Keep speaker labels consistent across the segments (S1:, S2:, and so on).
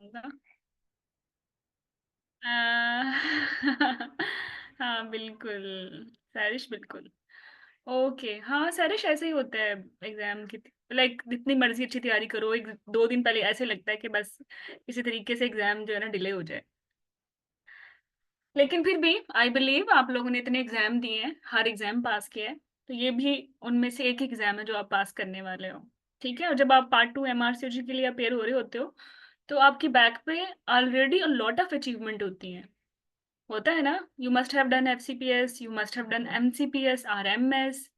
S1: होगा। अ, हाँ बिल्कुल। सैरिश बिल्कुल। ओके हाँ सैरिश ऐसे ही होता है एग्जाम की। लाइक जितनी मर्जी अच्छी तैयारी करो, एक 2 दिन पहले ऐसे लगता है कि बस किसी तरीके से एग्जाम जो है ना डिले हो जाए। लेकिन फिर भी आई बिलीव आप लोगों ने इतने एग्जाम दिए हैं, हर एग्जाम पास किया है, तो ये भी उनमें से एक एग्जाम है जो आप पास करने वाले हो। ठीक है, और जब आप पार्ट 2 एमआरसीजी के लिए अपेयर हो रहे होते हो तो आपकी बैक पे already a lot of achievement होती हैं। होता है ना, you must have done FCPS, you must have done MCPS, RMS,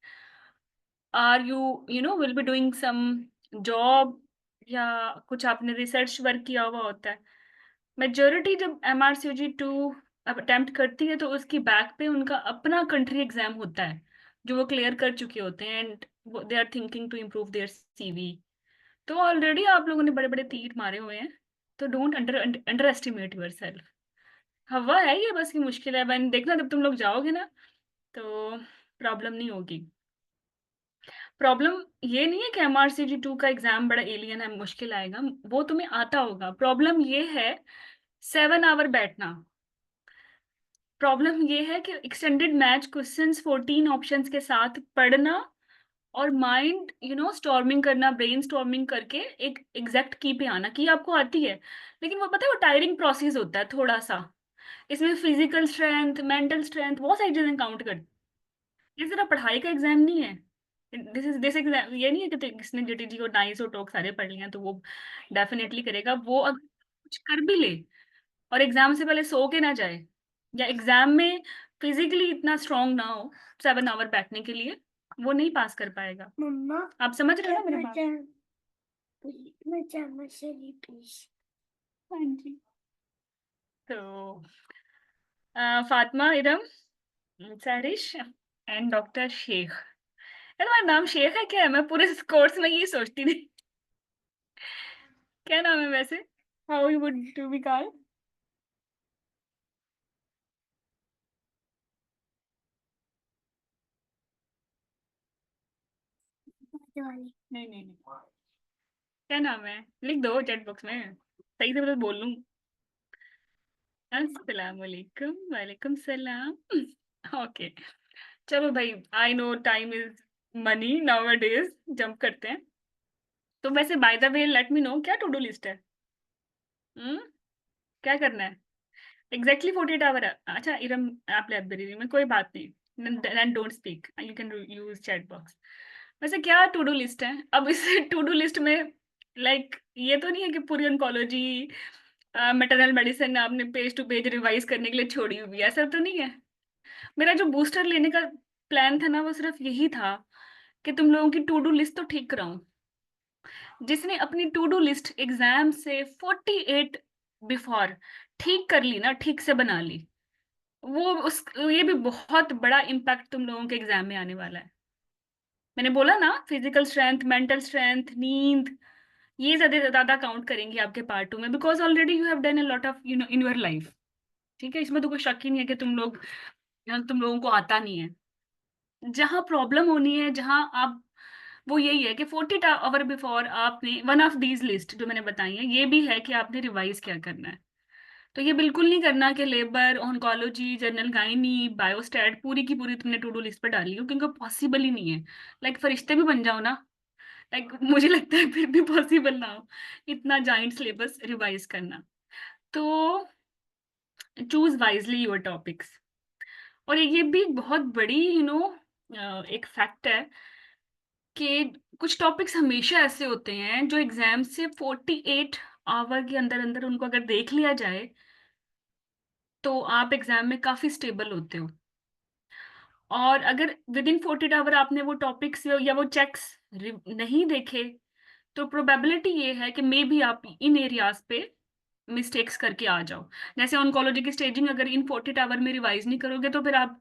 S1: or you know will be doing some job, या कुछ आपने रिसर्च वर्क किया हुआ होता है। मेजोरिटी जब एमआरसीजी 2 अटेम्प्ट करती है तो उसकी बैक पे उनका अपना कंट्री एग्जाम होता है जो वो क्लियर कर चुके होते हैं, and they are thinking to improve their CV. तो ऑलरेडी आप लोगों ने बड़े बड़े तीर मारे हुए हैं, तो don't under estimate your self. हवा है ये, बस की मुश्किल है, बन देखना जब तुम लोग जाओगे ना तो प्रॉब्लम नहीं होगी। प्रॉब्लम ये नहीं है कि एमआरसीजी 2 का एग्जाम बड़ा एलियन है, मुश्किल आएगा, वो तुम्हें आता होगा। प्रॉब्लम ये है 7 आवर बैठना। प्रॉब्लम ये है कि एक्सटेंडेड मैच क्वेश्चंस 14 ऑप्शंस के साथ पढ़ना, और माइंड स्टॉर्मिंग करना, ब्रेन स्टॉर्मिंग करके एक एग्जैक्ट की पे आना। की आपको आती है, लेकिन वो पता है वो टायरिंग प्रोसेस होता है थोड़ा सा। इसमें फिजिकल स्ट्रेंथ, मेंटल स्ट्रेंथ, बहुत सारी चीजें काउंट करती। ये सिर्फ पढ़ाई का एग्जाम नहीं है। दिस एग्जाम ये नहीं है कि किसने जीटीजी और नाइस और टॉक सारे पढ़ लिए हैं तो वो डेफिनेटली करेगा। वो अगर कुछ कर भी ले और एग्जाम से पहले सो के ना जाए, या एग्जाम में फिजिकली इतना स्ट्रांग ना हो 7 आवर बैठने के लिए, वो नहीं पास कर पाएगा। मम्मा आप समझ रहे हो ना मेरी बात? हाँ जी। तो फातिमा, इरम, सैरिश एंड डॉक्टर शेख। यार तुम्हारा नाम शेख है क्या है? मैं पूरे कोर्स में ये सोचती थी क्या नाम है वैसे, how you would to be called? नहीं नहीं नहीं, क्या नाम है लिख दो चैट बॉक्स में, सही से मतलब बोल लूं। अस्सलाम वालेकुम, वालेकुम सलाम। ओके, चलो भाई, I know time is money nowadays, jump करते हैं। तो वैसे by the way let me know क्या टू डू लिस्ट है। हम्म, क्या करना है? Exactly 48 hour. अच्छा इरम, आप लाइब्रेरी में, कोई बात नहीं, then don't speak, you can use chat box. वैसे क्या टू डू लिस्ट है अब इस टू डू लिस्ट में? लाइक ये तो नहीं है कि पूरी ऑन्कोलॉजी, मैटरनल मेडिसिन आपने पेज टू पेज रिवाइज करने के लिए छोड़ी हुई है, ऐसा तो नहीं है। मेरा जो बूस्टर लेने का प्लान था ना वो सिर्फ यही था कि तुम लोगों की टू डू लिस्ट तो ठीक कराऊं। जिसने अपनी टू डू लिस्ट एग्जाम से 48 बिफोर ठीक कर ली ना, ठीक से बना ली, वो उस ये भी बहुत बड़ा इम्पैक्ट तुम लोगों के एग्जाम में आने वाला है। मैंने बोला ना, फिजिकल स्ट्रेंथ, मेंटल स्ट्रेंथ, नींद, ये ज्यादा ज्यादा काउंट करेंगे आपके पार्ट 2 में, because already you have done a lot of in your life. ठीक है, इसमें तो कोई शक ही नहीं है कि तुम लोगों को आता नहीं है। जहां प्रॉब्लम होनी है, जहां आप, वो यही है कि 40 आवर बिफोर आपने वन ऑफ दीज लिस्ट जो मैंने बताई है, ये भी है कि आपने रिवाइज क्या करना है। तो ये बिल्कुल नहीं करना कि labour, oncology, general gynae, biostat पूरी की पूरी तुमने टू डू लिस्ट पे डाली हो, क्योंकि पॉसिबल ही नहीं है। लाइक फरिश्ते भी बन जाओ ना, लाइक मुझे लगता है फिर भी पॉसिबल ना हो इतना जाइंट सिलेबस रिवाइज करना। तो चूज वाइजली योर टॉपिक्स। और ये भी बहुत बड़ी एक फैक्ट है कि कुछ टॉपिक्स हमेशा ऐसे होते हैं जो एग्जाम से 48 आवर के अंदर अंदर उनको अगर देख लिया जाए तो आप एग्जाम में काफी स्टेबल होते हो। और अगर विद इन 48 आवर आपने वो टॉपिक्स या वो चेक्स नहीं देखे, तो प्रोबेबिलिटी ये है कि मे बी आप इन एरियाज पे मिस्टेक्स करके आ जाओ। जैसे ऑन्कोलॉजी की स्टेजिंग अगर इन 48 आवर में रिवाइज नहीं करोगे तो फिर आप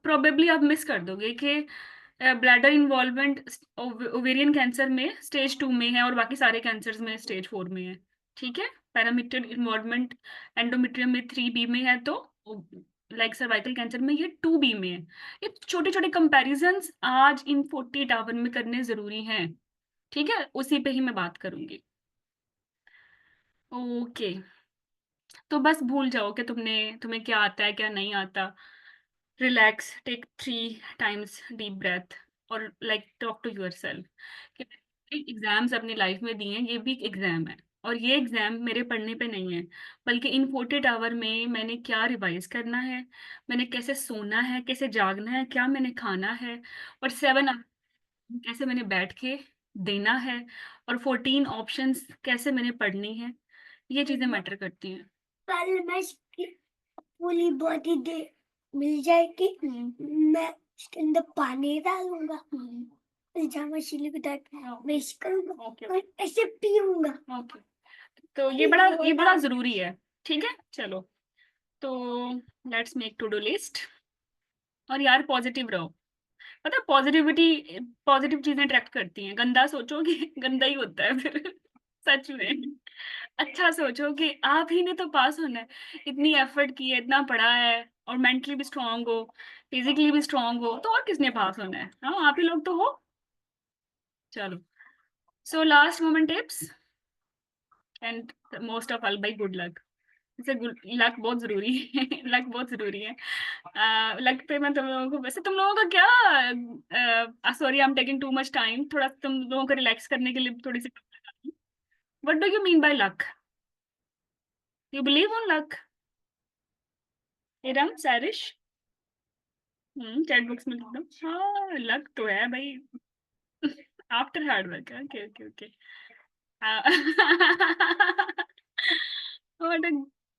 S1: प्रोबेबली आप मिस कर दोगे कि ब्लैडर इन्वॉल्वमेंट ओवेरियन कैंसर में स्टेज 2 में है और बाकी सारे कैंसर्स में स्टेज 4 में है। ठीक है, पैरामीटर इन्वॉल्वमेंट एंडोमेट्रियम में 3B में है, तो लाइक सर्वाइकल कैंसर में ये 2B में है। ये छोटे छोटे कंपैरिजंस आज इन 48 आवर में करने जरूरी हैं। ठीक है, उसी पे ही मैं बात करूंगी। ओके, तो बस भूल जाओ कि तुम्हें क्या आता है क्या नहीं आता। Relax, take 3 times deep breath और like talk to yourself कि एग्जाम्स अपनी लाइफ में दिए हैं, ये भी एक एग्जाम है। और ये एग्जाम मेरे पढ़ने पे नहीं है, बल्कि इन 48 आवर में मैंने क्या रिवाइज करना है, मैंने कैसे सोना है, कैसे जागना है, क्या मैंने खाना है, और 7 आवर कैसे मैंने बैठ के देना है, और 14 ऑप्शंस कैसे मैंने पढ़नी है। ये चीजें मैटर करती हैं।
S2: कल मैं इसकी पूरी बॉडी दे मिल जाएगी। मैं उसके अंदर पानी डालूंगा, पजामा सिली के साथ मिक्स करूंगा
S1: ओके
S2: और ऐसे पीऊंगा।
S1: ओके, तो ये बड़ा जरूरी है। ठीक है, चलो, तो let's make to do list. और यार पॉजिटिव रहो, पता है पॉजिटिविटी, पॉजिटिव चीजें अट्रैक्ट करती हैं। गंदा सोचोगे गंदा ही होता है फिर सच में। अच्छा सोचो कि आप ही ने तो पास होना है, इतनी एफर्ट की है, इतना पढ़ा है, और मेंटली भी स्ट्रांग हो, फिजिकली भी स्ट्रांग हो, तो और किसने पास होना है? हाँ, आप ही लोग तो हो। चलो, so last moment tips and most of all भाई, गुड लक। जैसे लक बहुत जरूरी है लक बहुत जरूरी है। लक पे मैं तुम लोगों को, वैसे तुम लोगों का क्या, sorry I am taking too much time, थोड़ा तुम लोगों को रिलैक्स करने के लिए थोड़ी सी। What do you mean by luck? You believe on luck? Iram, Sairish? Chat box में लिख दो हाँ, लक तो है भाई। After hard work. Okay okay okay. What a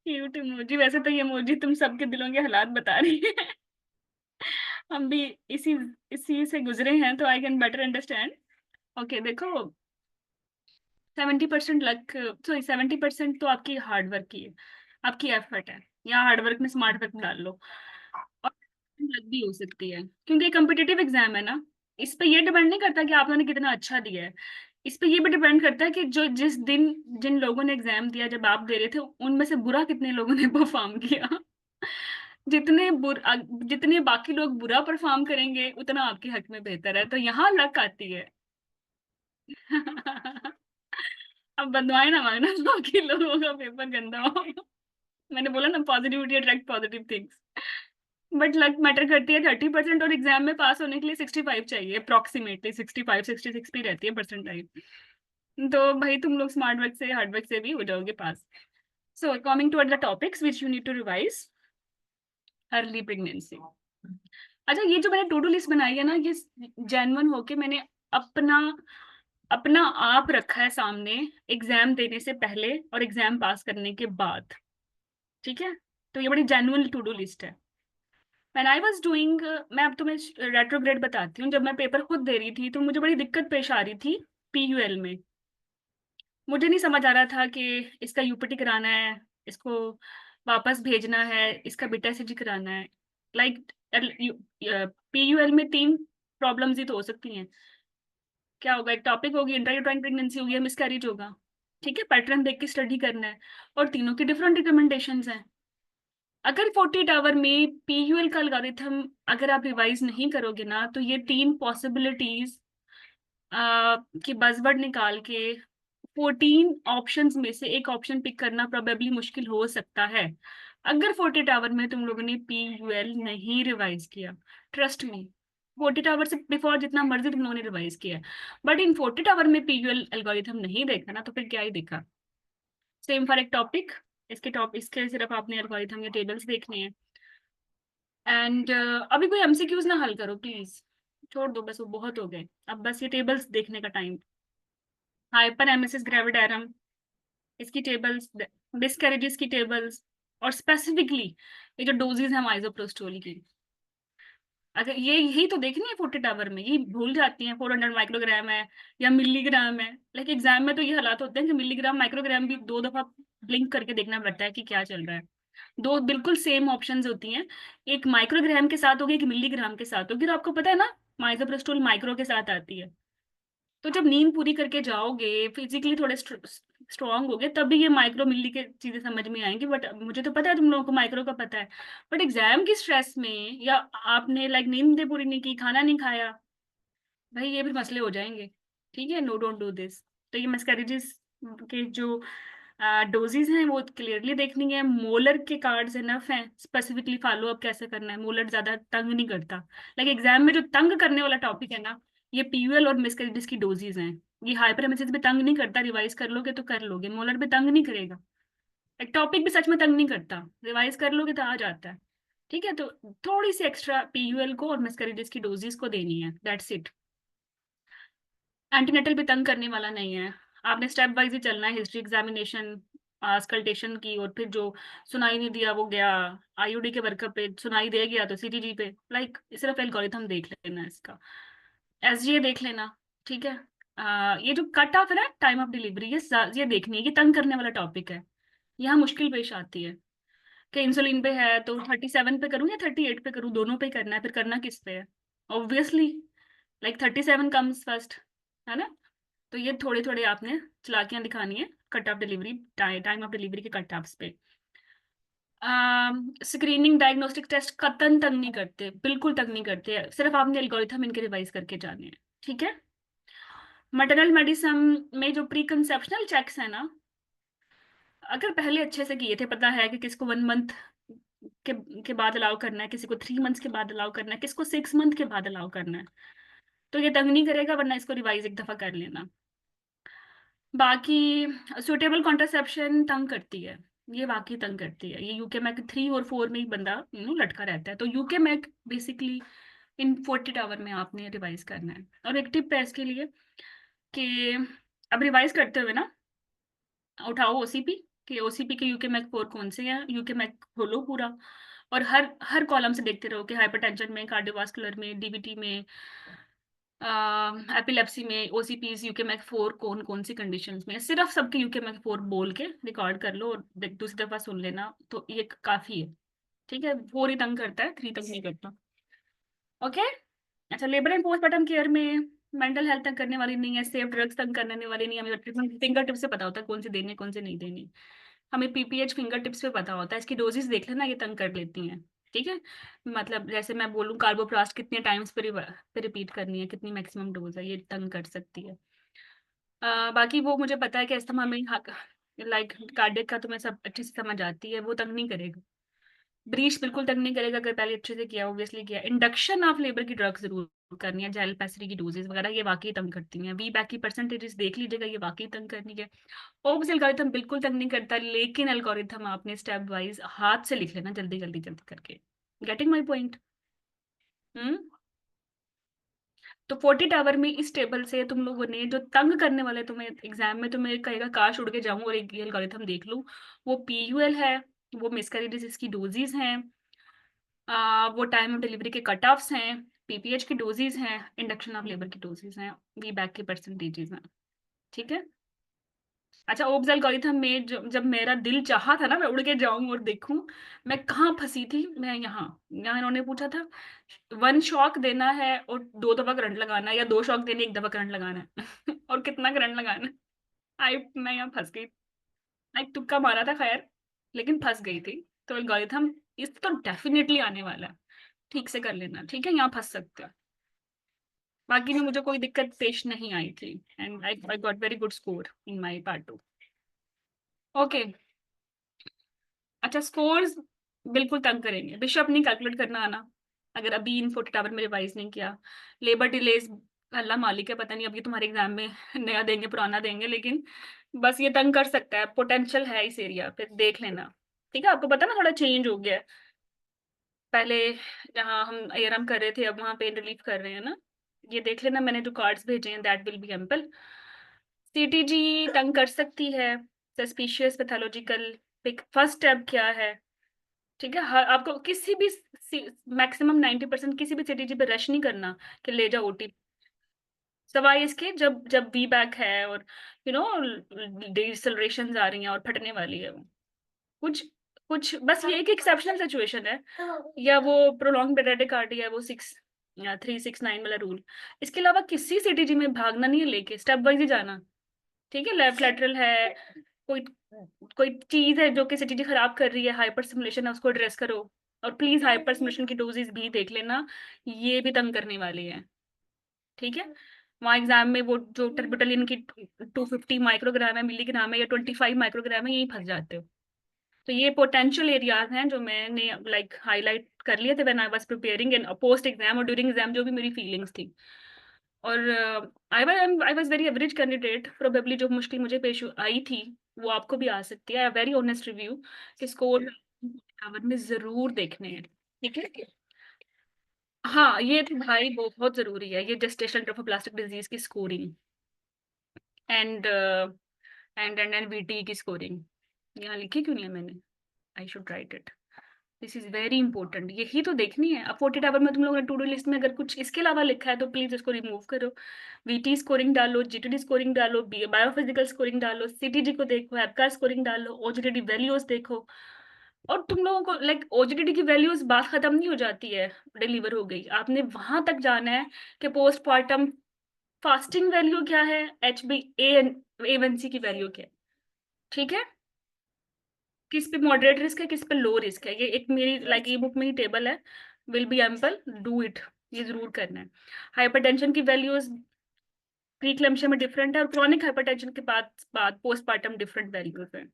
S1: cute emoji. वैसे तो ये इमोजी तुम सबके दिलों के हालात बता रही है। हम भी इसी इसी से गुजरे हैं, तो I can better understand. Okay देखो, 70% लक, सॉरी 70% तो आपकी हार्डवर्क की है, आपकी एफर्ट है, या हार्डवर्क में स्मार्ट वर्क डाल लो। और लक भी हो सकती है, क्योंकि कम्पिटिटिव एग्जाम है ना। इस पे ये डिपेंड नहीं करता कि आप लोगों ने कितना अच्छा दिया है, इस पे ये भी डिपेंड करता है कि जो जिस दिन जिन लोगों ने एग्जाम दिया जब आप दे रहे थे, उनमें से बुरा कितने लोगों ने परफॉर्म किया। जितने बाकी लोग बुरा परफॉर्म करेंगे, उतना आपके हक में बेहतर है, तो यहाँ लक आती है। अब बदवाएं ना मांगना बाकी लोगों का पेपर गंदा हो। मैंने बोला ना, positivity attract positive things. But luck matter करती है 30%, और एग्जाम में पास होने के लिए 65 चाहिए, अप्रोक्सीमेटली 65-66 भी रहती है परसेंटाइल। तो भाई तुम लोग स्मार्ट वर्क से, हार्ड वर्क से भी हो जाओगे पास। So coming to the topics which you need to revise. Early pregnancy. अच्छा, ये जो मैंने टू डू लिस्ट बनाई है ना, ये जेन्युइन होके मैंने अपना अपना आप रखा है सामने, एग्जाम देने से पहले और एग्जाम पास करने के बाद। ठीक है, तो ये बड़ी जेन्युइन टू डू लिस्ट है। व्हेन आई वाज डूइंग, मैं अब तुम्हें रेट्रोग्रेड बताती हूँ। जब मैं पेपर खुद दे रही थी तो मुझे बड़ी दिक्कत पेश आ रही थी पीयूएल में। मुझे नहीं समझ आ रहा था कि इसका यूपीटी कराना है, इसको वापस भेजना है, इसका बीटा सीजी कराना है। लाइक पीयूएल में 3 प्रॉब्लम्स ही तो हो सकती हैं। क्या होगा, एक टॉपिक होगी, इंट्रायूटेराइन प्रेगनेंसी होगी, या मिसकैरेज होगा। ठीक है, पैटर्न देख के स्टडी करना है, और तीनों की डिफरेंट रिकमेंडेशंस हैं। अगर 48 आवर में पीयूएल का एल्गोरिथम अगर आप रिवाइज नहीं करोगे ना, तो ये 3 पॉसिबिलिटीज की बजवर्ड निकाल के 14 ऑप्शंस में से एक ऑप्शन पिक करना प्रोबेबली मुश्किल हो सकता है, अगर 48 आवर में तुम लोगों ने पीयूएल नहीं रिवाइज किया। ट्रस्ट मी, 48 आवर से बिफोर जितना मर्जी तुम लोगों ने रिवाइज किया, बट इन 48 आवर में पीयूएल एल्गोरिथम नहीं देखा ना, तो फिर क्या ही देखा। सेम फॉर एक टॉपिक, इसके सिर्फ आपने एल्गोरिथम या टेबल्स देखने हैं। एंड अभी कोई एमसीक्यूज ना हल करो प्लीज, छोड़ दो बस, वो बहुत हो गए। अब बस ये टेबल्स देखने का टाइम। हाइपर एमेसिस ग्रेविडारम, इसकी टेबल्स, डिस्कैरेजेस की टेबल्स, और स्पेसिफिकली ये जो डोजेज है माइजोप्रोस्टोल की, अगर ये यही तो देखनी है 48 आवर में, यही भूल जाती हैं 400 माइक्रोग्राम है या मिलीग्राम है। लाइक एग्जाम में तो ये हालात होते हैं कि मिलीग्राम माइक्रोग्राम भी 2 दफा ब्लिंक करके देखना पड़ता है कि क्या चल रहा है। दो बिल्कुल सेम ऑप्शंस होती हैं, एक माइक्रोग्राम के साथ होगी, एक मिलीग्राम के साथ होगी, तो आपको पता है ना माइजोप्रोस्टोल माइक्रो के साथ आती है। तो जब नींद पूरी करके जाओगे, फिजिकली थोड़े स्ट्रांग होगे, तब भी ये माइक्रो मिली के चीजें समझ में आएंगी। बट मुझे तो पता है तुम लोगों को माइक्रो का पता है, बट एग्जाम की स्ट्रेस में, या आपने लाइक नींद पूरी नहीं की, खाना नहीं खाया, भाई ये भी मसले हो जाएंगे। ठीक है, नो डोंट डू दिस। तो ये मिसकैरेजेस के जो डोजेज हैं वो क्लियरली देखनी है, मोलर के कार्ड्स इनफ हैं, स्पेसिफिकली फॉलो अप कैसे करना है, मोलर ज्यादा तंग नहीं करता। लाइक एग्जाम में जो तंग करने वाला टॉपिक है ना, ये पीयूएल और मिसकैरेजेस की डोजेज हैं। ये हाइपरेमेसिस भी तंग नहीं करता, रिवाइज कर लोगे तो कर लोगे, मोलर भी तंग नहीं करेगा। एक टॉपिक भी सच में तंग नहीं करता, रिवाइज कर लोगे तो आ जाता है। ठीक है, तो थोड़ी सी एक्स्ट्रा पीयूएल को और मिसकैरेजेस की डोजेज को देनी है, दैट्स इट। एंटीनेटल भी तंग करने वाला नहीं है, आपने स्टेप वाइज ही चलना है, हिस्ट्री एग्जामिनेशन, स्कल्टेशन की, और फिर जो सुनाई नहीं दिया वो गया आईयूडी के वर्कअप पे, सुनाई दे गया तो सीटीजी पे। लाइक सिर्फ एल्गोरिथम देख लेना इसका, एसजीए देख लेना। ठीक है, ये जो कट ऑफ है ना, टाइम ऑफ डिलीवरी, ये देखनी है, ये तंग करने वाला टॉपिक है। यहाँ मुश्किल पेश आती है कि इंसुलिन पे है तो 37 पे करूँ या 38 पे करूँ, दोनों पे करना है, फिर करना किस पे है? ऑब्वियसली लाइक 37 कम्स फर्स्ट, है ना? तो ये थोड़े थोड़े आपने चालाकियां दिखानी है cut off delivery, time of delivery के कट ऑफ्स पे। स्क्रीनिंग डायग्नोस्टिक टेस्ट कतन तंग नहीं करते, बिल्कुल तंग नहीं करते, सिर्फ आपने एल्गोरिथम इनके रिवाइज करके जाने हैं। ठीक है, मटरनल मेडिसिन में जो प्री कंसेप्शनल चेक्स है ना, अगर पहले अच्छे से किए थे, पता है कि किसको 1 मंथ के बाद अलाउ करना है, किसी को 3 मंथ्स के बाद अलाउ करना है, किसको 6 मंथ के बाद अलाउ करना है, तो ये तंग नहीं करेगा, वरना इसको रिवाइज एक दफा कर लेना। बाकी सुटेबल कॉन्ट्रासेप्शन तंग करती है, ये वाकई तंग करती है, ये यूके मैक 3 और 4 में ही बंदा लटका रहता है, तो यूके मैक बेसिकली इन 48 आवर में आपने रिवाइज करना है। और एक टिप है इसके लिए कि अब रिवाइज करते हुए ना, उठाओ ओसीपी कि ओसीपी के यूके मैक 4 कौन से हैं, यूके मैक खोलो पूरा, और हर हर कॉलम से देखते रहो कि हाइपरटेंशन में, कार्डियोवास्कुलर में, डीबीटी में, एपिलेप्सी में, ओसीपीज, यूके मैक 4 कौन कौन सी कंडीशंस में, सिर्फ सबके यूके मैक 4 बोल के रिकॉर्ड कर लो और दूसरी दफा सुन लेना, तो ये काफी है। ठीक है, 4 ही तंग करता है, 3 तक नहीं करता। ओके। अच्छा, लेबर एंड पोस्टमार्टम केयर में मेंटल हेल्थ तंग करने वाली नहीं है, सेफ ड्रग्स तंग करने वाली नहीं है, हमें फिंगर टिप से पता होता है कौन से देने कौन से नहीं देने, हमें पीपीएच फिंगर टिप्स पे पता होता है, इसकी डोजेस देख लेना, ये तंग कर लेती हैं। ठीक है, मतलब जैसे मैं बोलूँ कार्बोप्लास्ट कितने टाइम्स पे रिपीट करनी है, कितनी मैक्सिमम डोज है, ये तंग कर सकती है। बाकी वो मुझे पता है कि अस्थमा में लाइक कार्डियक का तो मैं सब अच्छे से समझ आती है, वो तंग नहीं करेगा। ब्रीच बिल्कुल तंग नहीं करेगा, अगर पहले अच्छे से किया, ऑब्वियसली किया। इंडक्शन ऑफ लेबर की ड्रग जरूर करनी है, जेल पैसरी की डोजेस वगैरह, ये वाकई तंग करती हैं। वी बैक की परसेंटेजेस देख लीजिएगा, ये वाकई तंग करनी है। ओब्स एल्गोरिथम बिल्कुल तंग नहीं करता, लेकिन एल्गोरिथम आपने स्टेप वाइज हाथ से लिख लेना, जल्दी जल्दी जल्दी करके। Getting my point? हम्म। तो 48 आवर में इस टेबल से तुम लोगों ने जो तंग करने वाले, तुम्हें एग्जाम में तुम्हें कहेगा काश उड़ के जाऊं और एक एल्गोरिथम देख लूं, वो पीयूएल है, वो मिसकैरेजेस की डोजेज हैं, वो टाइम ऑफ डिलीवरी के कट ऑफ्स हैं, पीपीएच की डोजेज हैं, इंडक्शन ऑफ लेबर की डोजेज हैं, वी बैक की परसेंटेजेस हैं। ठीक है। अच्छा, ओब्स एल्गोरिथम में जब मेरा दिल चाहा था ना मैं उड़ के जाऊं और देखूं, मैं कहाँ फंसी थी, मैं यहाँ यहाँ इन्होंने पूछा था 1 शॉक देना है और 2 दफा करंट लगाना है, या 2 शॉक देने 1 दफा करंट लगाना है और कितना करंट लगाना है। मैं यहाँ फंस गई, एक तुक्का मारा था खैर, लेकिन फंस गई थी। तो एल्गोरिथम इस तो डेफिनेटली आने वाला है, ठीक से कर लेना। ठीक है, यहाँ फंस सकते हो। बाकी में मुझे कोई दिक्कत पेश नहीं आई थी, and I got very good score in my part 2। Okay. अच्छा, स्कोर्स बिल्कुल तंग करेंगे, बिशप नहीं कैलकुलेट करना आना, अगर अभी इन 48 आवर में रिवाइज नहीं किया। लेबर डिलेज अल्लाह मालिक है, पता नहीं अभी तुम्हारे एग्जाम में नया देंगे पुराना देंगे, लेकिन बस ये तंग कर सकता है, पोटेंशियल है इस एरिया पे, देख लेना। ठीक है, आपको पता ना थोड़ा चेंज हो गया है, पहले जहाँ हम एआरएम कर रहे थे अब वहाँ पेन रिलीफ कर रहे हैं ना, ये देख लेना, मैंने जो कार्ड्स भेजे हैं that will be ample. CTG तंग कर सकती है, suspicious pathological pick, first step क्या है? ठीक है, हर आपको किसी भी मैक्सिमम 90% किसी भी सिटीजी पे रश नहीं करना कि ले जाओ ओटी, सवाई इसके जब जब वी बैक है और यू नो डिसलरेशन आ रही हैं और फटने वाली है वो, कुछ कुछ बस ये एक एक्सेप्शनल सिचुएशन है, या वो प्रोलॉन्ग ब्रेडिकार्डिया है, वो 369 वाला रूल। इसके अलावा किसी सिटीजी में भागना नहीं है, लेके स्टेप वाइज ही जाना। ठीक है, लेफ्ट लेटरल है, कोई कोई चीज है जो कि सिटीजी खराब कर रही है, हाइपर सिमुलेशन है, उसको एड्रेस करो। और प्लीज हाइपर सिमुलेशन की डोजेस भी देख लेना, ये भी तंग करने वाली है। ठीक है, वहाँ एग्जाम में वो जो टर्बिटोलिन की 250 माइक्रोग्राम है, मिलीग्राम है, या 25 माइक्रोग्राम है, यही फंस जाते हो। तो ये पोटेंशियल एरियाज हैं जो मैंने लाइक हाईलाइट कर लिए थे when I was preparing in post exam और ड्यूरिंग एग्जाम, जो भी मेरी फीलिंग्स थी। और I was very average candidate, probably जो मुश्किल मुझे पेश आई थी वो आपको भी आ सकती है। वेरी ऑनेस्ट रिव्यू कि स्कोर आवर में जरूर देखने हैं, ठीक है। हाँ, ये तो भाई बहुत जरूरी है, ये जेस्टेशनल ट्रोफोप्लास्टिक डिजीज की स्कोरिंग एंड एंड वीटी की स्कोरिंग। यहाँ लिखी क्यों नहीं है मैंने? I should write it. This is very important, यही तो देखनी है। अब 40 आवर में तुम लोगों ने टू डू लिस्ट में अगर कुछ इसके अलावा लिखा है तो प्लीज इसको रिमूव करो। वीटी स्कोरिंग डालो, जीटीडी स्कोरिंग डालो, बायोफिजिकल स्कोरिंग डालो, सीटीजी को देखो, एपका स्कोरिंग डालो, ओजीटीडी वैल्यूज देखो। और तुम लोगों को लाइक ओजीटीडी की वैल्यूज बात खत्म नहीं हो जाती है, डिलीवर हो गई, आपने वहां तक जाना है कि पोस्टमार्टम फास्टिंग वैल्यू क्या है, एच बी ए1सी की वैल्यू क्या है, ठीक है। किस पे मॉडरेट रिस्क है, किस पे लो रिस्क है, ये एक मेरी लाइक ई बुक में ही टेबल है। Will be ample, do it, ये जरूर करना है। हाइपरटेंशन की वैल्यूज प्रीक्लैम्सिया में डिफरेंट है, और क्रॉनिक हाइपरटेंशन के बाद पोस्टमार्टम डिफरेंट वैल्यूज है।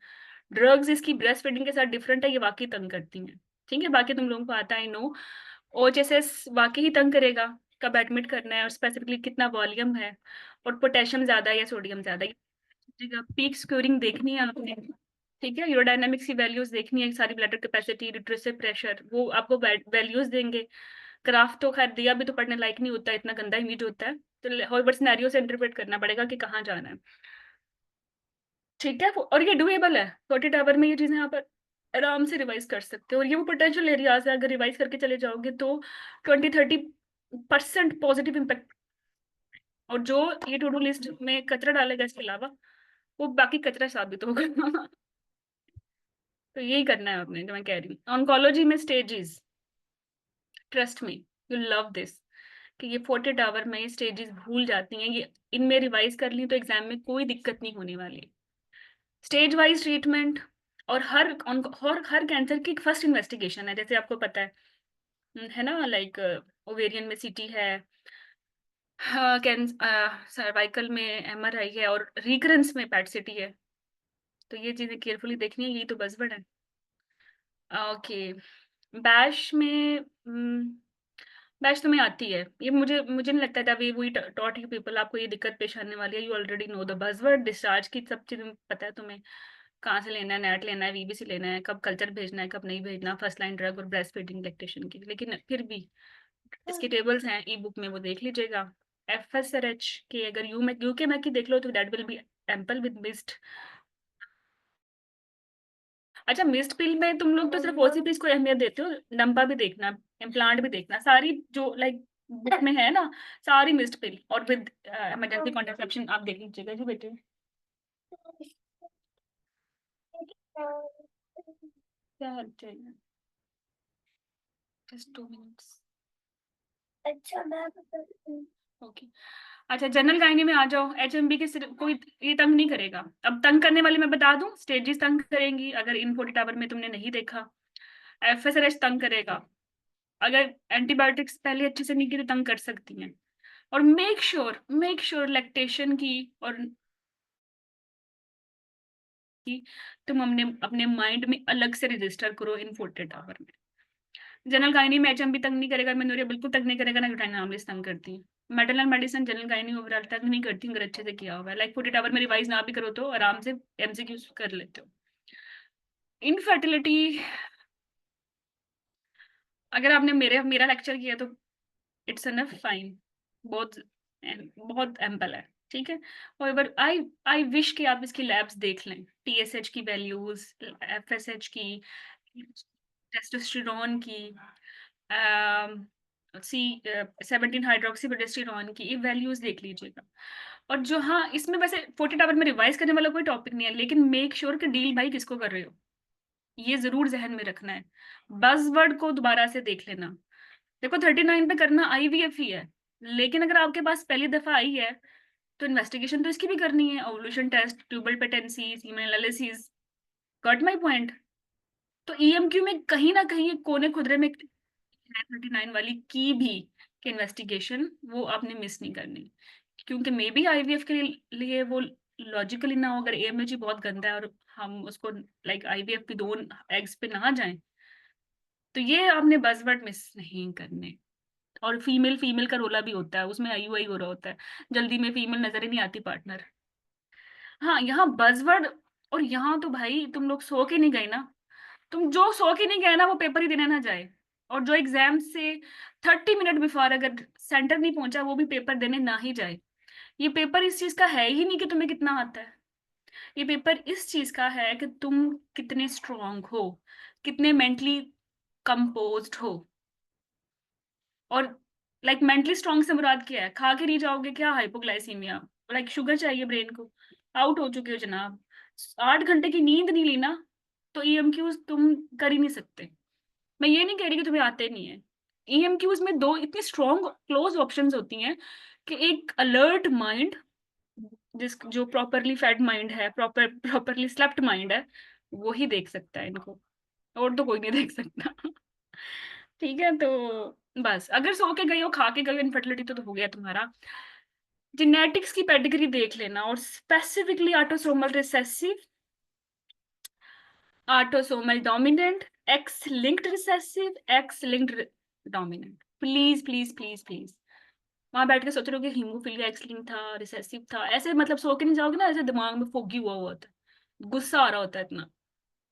S1: ड्रग्स इसकी ब्रेस्ट फीडिंग के साथ डिफरेंट है, ये वाकई तंग करती हैं, ठीक है। बाकी तुम लोगों को आता है, नो। ओएचएसएस वाकई ही तंग करेगा, कब एडमिट करना है और स्पेसिफिकली कितना वॉल्यूम है, और पोटेशियम ज्यादा है या सोडियम ज्यादा है। पीक स्कोरिंग देखनी है आपने, ठीक है। यूरोडायनामिक्स की वैल्यूज देखनी है, सारी ब्लैडर कैपेसिटी, रिट्रोसिव प्रेशर, वो आपको वैल्यूज देंगे। ग्राफ तो खैर दिया भी तो पढ़ने लायक नहीं होता, इतना गंदा इमेज होता है, तो हॉइबर सिनेरियो से इंटरप्रेट करना पड़ेगा कि कहाँ जाना है, ठीक है। और ये डुएबल है, 40 आवर में ये चीजें यहाँ पर आराम से रिवाइज कर सकते हो। और ये वो पोटेंशियल एरियाज है, अगर रिवाइज करके चले जाओगे तो 20-30% पॉजिटिव इम्पैक्ट। और जो ये टू डू लिस्ट में कचरा डालेगा इसके अलावा, वो बाकी कचरा साबित होगा। तो यही करना है आपने, जो मैं कह रही हूँ। ऑन्कोलॉजी में stages, trust me, you love this, कि ये 40 आवर में ये स्टेजेस भूल जाती हैं, ये इनमें रिवाइज कर ली तो एग्जाम में कोई दिक्कत नहीं होने वाली। स्टेज वाइज ट्रीटमेंट, और हर कैंसर की फर्स्ट इन्वेस्टिगेशन है, जैसे आपको पता है ना, लाइक ओवेरियन में सीटी है, हाँ, सर्वाइकल में एमआरआई है, और रिकरेंस में पैट सिटी है। तो ये चीजें केयरफुली देखनी है, यही तो बजबड़ है। ओके, बैश में बैश तुम्हें आती है, ये मुझे नहीं लगता था वी टॉट यू पीपल, आपको ये दिक्कत पेश आने वाली है। You already know the buzzword, discharge की सब चीजें पता है तुम्हें, कहाँ से लेना है, नेट लेना है, वीबीसी लेना है, कब कल्चर भेजना है, कब नहीं भेजना, फर्स्ट लाइन ड्रग और ब्रेस्ट फीडिंग लैक्टेशन की। लेकिन फिर भी इसकी टेबल्स हैं ई बुक में, वो देख लीजिएगा। एफएसआरएच के अगर यूके में की देख लो तो that will be ample with mist. अच्छा, मिस्ट पिल में तुम लोग तो सिर्फ ओसीपीज को अहमियत देते हो, डंपा भी देखना, इम्प्लांट भी देखना, सारी जो लाइक बुक में है ना, सारी मिस्ट पिल और विद इमरजेंसी कॉन्ट्रासेप्शन आप देख लीजिएगा जी बेटे। क्या हेल्प चाहिए? Just 2 minutes.
S2: अच्छा मैं बताती हूँ।
S1: ओके, अच्छा जनरल गायनी में आ जाओ। एचएमबी के सिर्फ कोई ये तंग नहीं करेगा। अब तंग करने वाले मैं बता दूं, स्टेजेस तंग करेंगी अगर इन 40 आवर में तुमने नहीं देखा। एफएसआरएच तंग करेगा, अगर एंटीबायोटिक्स पहले अच्छे से नहीं की तो तंग कर सकती हैं। और मेक श्योर लैक्टेशन की और की तुम अपने अपने माइंड में अलग से रजिस्टर करो इन 40 आवर में। जनरल गायनी में एचएमबी तंग नहीं करेगा, मेनोरिया बिल्कुल तंग नहीं करेगा, ना यूटाइनामलिस तंग करती है। Maternal medicine general gynae overall तंग नहीं करती अगर अच्छे से किया हुआ है, लाइक 40 आवर में रिवाइज ना भी करो तो आराम से एमसीक्यू कर लेते हो। इनफर्टिलिटी, अगर आपने मेरा लेक्चर किया तो इट्स एनफ फाइन, बहुत बहुत एम्पल है, ठीक है। और आई विश कि आप इसकी लैब्स देख लें, टीएसएच की वैल्यूज, एफएसएच की, टेस्टोस्टेरोन की, सी 17 हाइड्रोक्सी प्रोजेस्टेरोन की, ये वैल्यूज देख लीजिएगा। और जो, हाँ, इसमें वैसे 40 आवर में रिवाइज करने वाला कोई टॉपिक नहीं है, लेकिन मेक श्योर कि डील भाई किसको कर रहे हो, ये जरूर जहन में रखना है। बजवर्ड को दोबारा से देख लेना। देखो 39 पे करना आईवीएफ ही है, लेकिन अगर आपके पास पहली दफा आई है तो इन्वेस्टिगेशन तो इसकी भी करनी है, ovulation test, tubal patency, semen analysis. Got my point. तो ईएमक्यू में कहीं ना कहीं एक कोने खुदरे में 39 वाली की भी, कि इन्वेस्टिगेशन वो आपने मिस नहीं करनी। क्योंकि मे बी आईवीएफ के लिए वो लॉजिकली ना हो, अगर एएमएच बहुत गंदा है और हम उसको लाइक आईवीएफ की 2 एग्स पे ना जाएं, तो ये आपने बजवर्ड मिस नहीं करने। और फीमेल फीमेल का रोला भी होता है उसमें, आईयूआई हो रहा होता है, जल्दी में फीमेल नजर ही नहीं आती पार्टनर। हाँ यहाँ बजवर्ड। और यहाँ तो भाई तुम लोग सो के नहीं गए ना, तुम जो सो के नहीं गए ना वो पेपर ही देने ना जाए। और जो एग्जाम से 30 मिनट बिफोर अगर सेंटर नहीं पहुंचा वो भी पेपर देने ना ही जाए। ये पेपर इस चीज का है ही नहीं कि तुम्हें कितना आता है। ये पेपर इस चीज का है कि तुम कितने स्ट्रांग हो, कितने मेंटली कंपोज्ड हो। और लाइक मेंटली स्ट्रांग से मुराद क्या है? खा के नहीं जाओगे क्या? हाइपोग्लाइसीमिया, लाइक शुगर चाहिए ब्रेन को, आउट हो चुके हो जनाब। 8 घंटे की नींद नहीं ली ना, तो ईएमक्यूज तुम कर ही नहीं सकते। मैं ये नहीं कह रही कि तुम्हें आते नहीं है। ईएमक्यूज में 2 इतनी स्ट्रॉन्ग क्लोज ऑप्शंस होती हैं कि एक अलर्ट माइंड, जिस जो प्रॉपरली फेड माइंड है, प्रॉपरली स्लेप्ट माइंड है, वो ही देख सकता है इनको, और तो कोई नहीं देख सकता। ठीक है, तो बस अगर सो के गई हो, खा के गई हो, इनफर्टिलिटी तो हो गया तुम्हारा। जेनेटिक्स की पेडिग्री देख लेना, और specifically autosomal recessive, autosomal dominant, x linked recessive, x linked dominant. Please please please please, वहां बैठ के सोच रहे हो कि हीमोफीलिया एक्स लिंक था, रिसेसिव था, ऐसे मतलब सो के नहीं जाओगे ना, ऐसे दिमाग में फोगी हुआ हुआ होता है, गुस्सा आ रहा होता है इतना।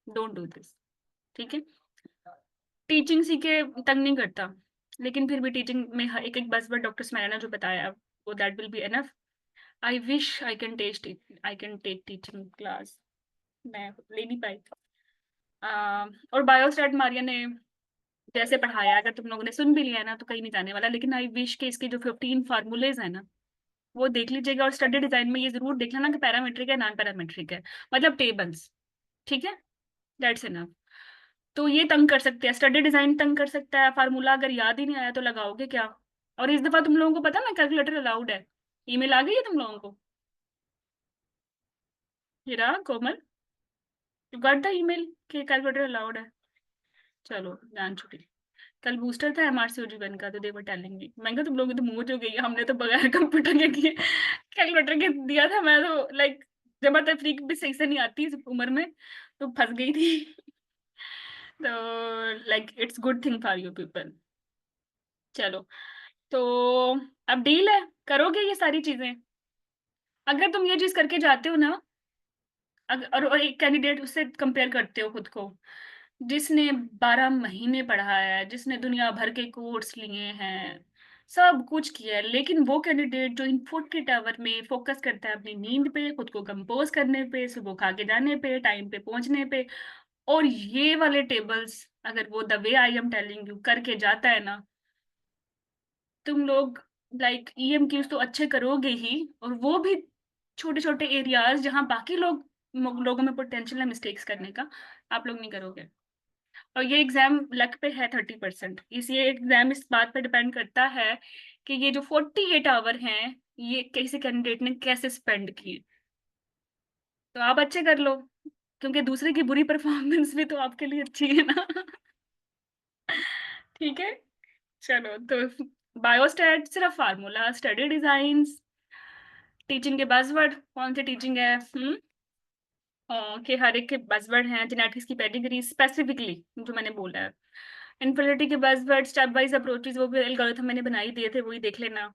S1: डोंट डू दिस, ठीक है। टीचिंग सीखे तंग नहीं करता, लेकिन फिर भी टीचिंग में एक एक बस डॉक्टर स्मैरा ने जो बताया वो that will be enough. I wish I can test it, I can take teaching class, मैं ले नहीं पाई। और बायोस्टैट मारिया ने जैसे पढ़ाया, अगर तुम लोगों ने सुन भी लिया है ना तो कहीं नहीं जाने वाला, लेकिन आई विश के इसके जो 15 फार्मूलेज है ना वो देख लीजिएगा। और स्टडी डिजाइन में ये जरूर देख लेना कि पैरामीट्रिक है नॉन पैरामीट्रिक है, मतलब टेबल्स, ठीक है। That's enough. तो ये तंग कर सकते हैं, स्टडी डिजाइन तंग कर सकता है, फार्मूला अगर याद ही नहीं आया तो लगाओगे क्या? और इस दफा तुम लोगों को पता ना कैलकुलेटर अलाउड है। ईमेल आ गई है तुम लोगों को? हीरा, कोमल, यू गॉट द ईमेल कि कैलकुलेटर अलाउड है? चलो जान छुटी। कल बूस्टर था एमआरसीओजी वन का, तो दे वर टेलिंग मी, मैं कहा तुम लोग तो मुंह जो गई, हमने तो बगैर कंप्यूटर के किए, कैलकुलेटर के दिया था। मैं तो लाइक जमा तफरीक भी सही से नहीं आती इस उम्र में, तो फंस गई थी। तो like it's good thing for you people. चलो, तो अब डील है, करोगे ये सारी चीजें? अगर तुम ये चीज करके जाते हो ना, और एक कैंडिडेट उससे कंपेयर करते हो खुद को, जिसने 12 महीने पढ़ा है, जिसने दुनिया भर के कोर्स लिए हैं, सब कुछ किया है, लेकिन वो कैंडिडेट जो इन फूड के टावर में फोकस करता है अपनी नींद पे, खुद को कंपोज करने पे, सुबह खा के जाने पे, टाइम पे पहुंचने पे, और ये वाले टेबल्स अगर वो the way I am telling you करके जाता है ना, तुम लोग लाइक ईएमक्यूज तो अच्छे करोगे ही, और वो भी छोटे छोटे एरियाज जहाँ बाकी लोगों में पोटेंशियल है मिस्टेक्स करने का, आप लोग नहीं करोगे। और ये एग्जाम लक पे है 30%, इस ये एग्जाम इस बात पे डिपेंड करता है कि ये जो 48 आवर हैं ये किसी कैंडिडेट ने कैसे स्पेंड किए। तो आप अच्छे कर लो, क्योंकि दूसरे की बुरी परफॉर्मेंस भी तो आपके लिए अच्छी है ना। ठीक है, चलो तो बायोस्टैट सिर्फ फार्मूला, स्टडी डिजाइन्स, टीचिंग के बजवर्ड कौन से टीचिंग है, कि हर एक के बजवर्ड हैं, जेनेटिक्स की पेडिग्री स्पेसिफिकली जो मैंने बोला है, इनफर्टिलिटी के बजवर्ड, स्टेप वाइज अप्रोचेस, वो भी एल्गोरिथम मैंने बनाई दिए थे, वही देख लेना।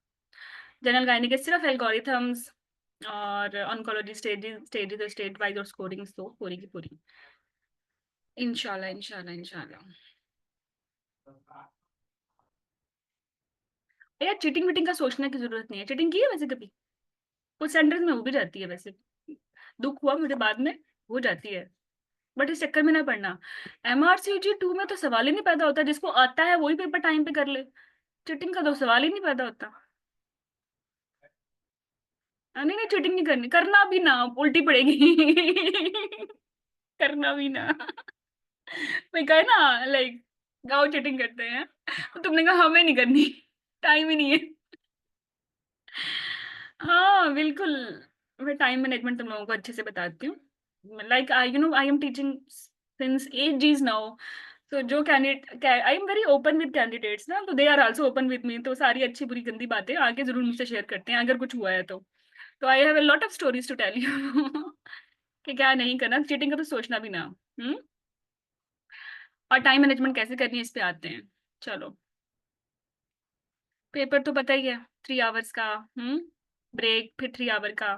S1: जनरल गायनी के सिर्फ एल्गोरिथम्स, और ऑन्कोलॉजी स्टेज स्टेट वाइज और स्कोरिंग तो पूरी की पूरी। इंशाल्लाह इंशाल्लाह इंशाल्लाह। यार चीटिंग वीटिंग का सोचने की जरूरत नहीं है, चीटिंग की है वैसे कभी? कुछ सेंटर्स में हो भी जाती है वैसे, दुख हुआ मुझे बाद में, हो जाती है, बट इस चक्कर में ना पड़ना। MRCG 2 में तो सवाल ही नहीं पैदा होता, जिसको आता है वही पेपर टाइम पे कर ले, चीटिंग का तो सवाल ही नहीं पैदा होता। नहीं नहीं, चीटिंग नहीं करनी, करना भी ना, उल्टी पड़ेगी। करना भी ना। मैं कहा ना लाइक गाँव चीटिंग करते हैं, तो तुमने कहा हमें नहीं करनी, टाइम ही नहीं है। हाँ बिल्कुल, मैं टाइम मैनेजमेंट तुम लोगों को अच्छे से बताती हूँ। Like I you know I am teaching since ages now, तो जो candidate, I am very open with candidates ना, तो they are also open with me, तो सारी अच्छी बुरी गंदी बातें आगे जरूर मुझसे शेयर करते हैं अगर कुछ हुआ है तो I have a lot of stories to tell you कि क्या नहीं करना, चीटिंग का तो सोचना भी ना। और टाइम मैनेजमेंट कैसे करनी है इस पे आते हैं। चलो, पेपर तो पता ही है, 3 आवर्स का। ब्रेक, फिर 3 आवर का,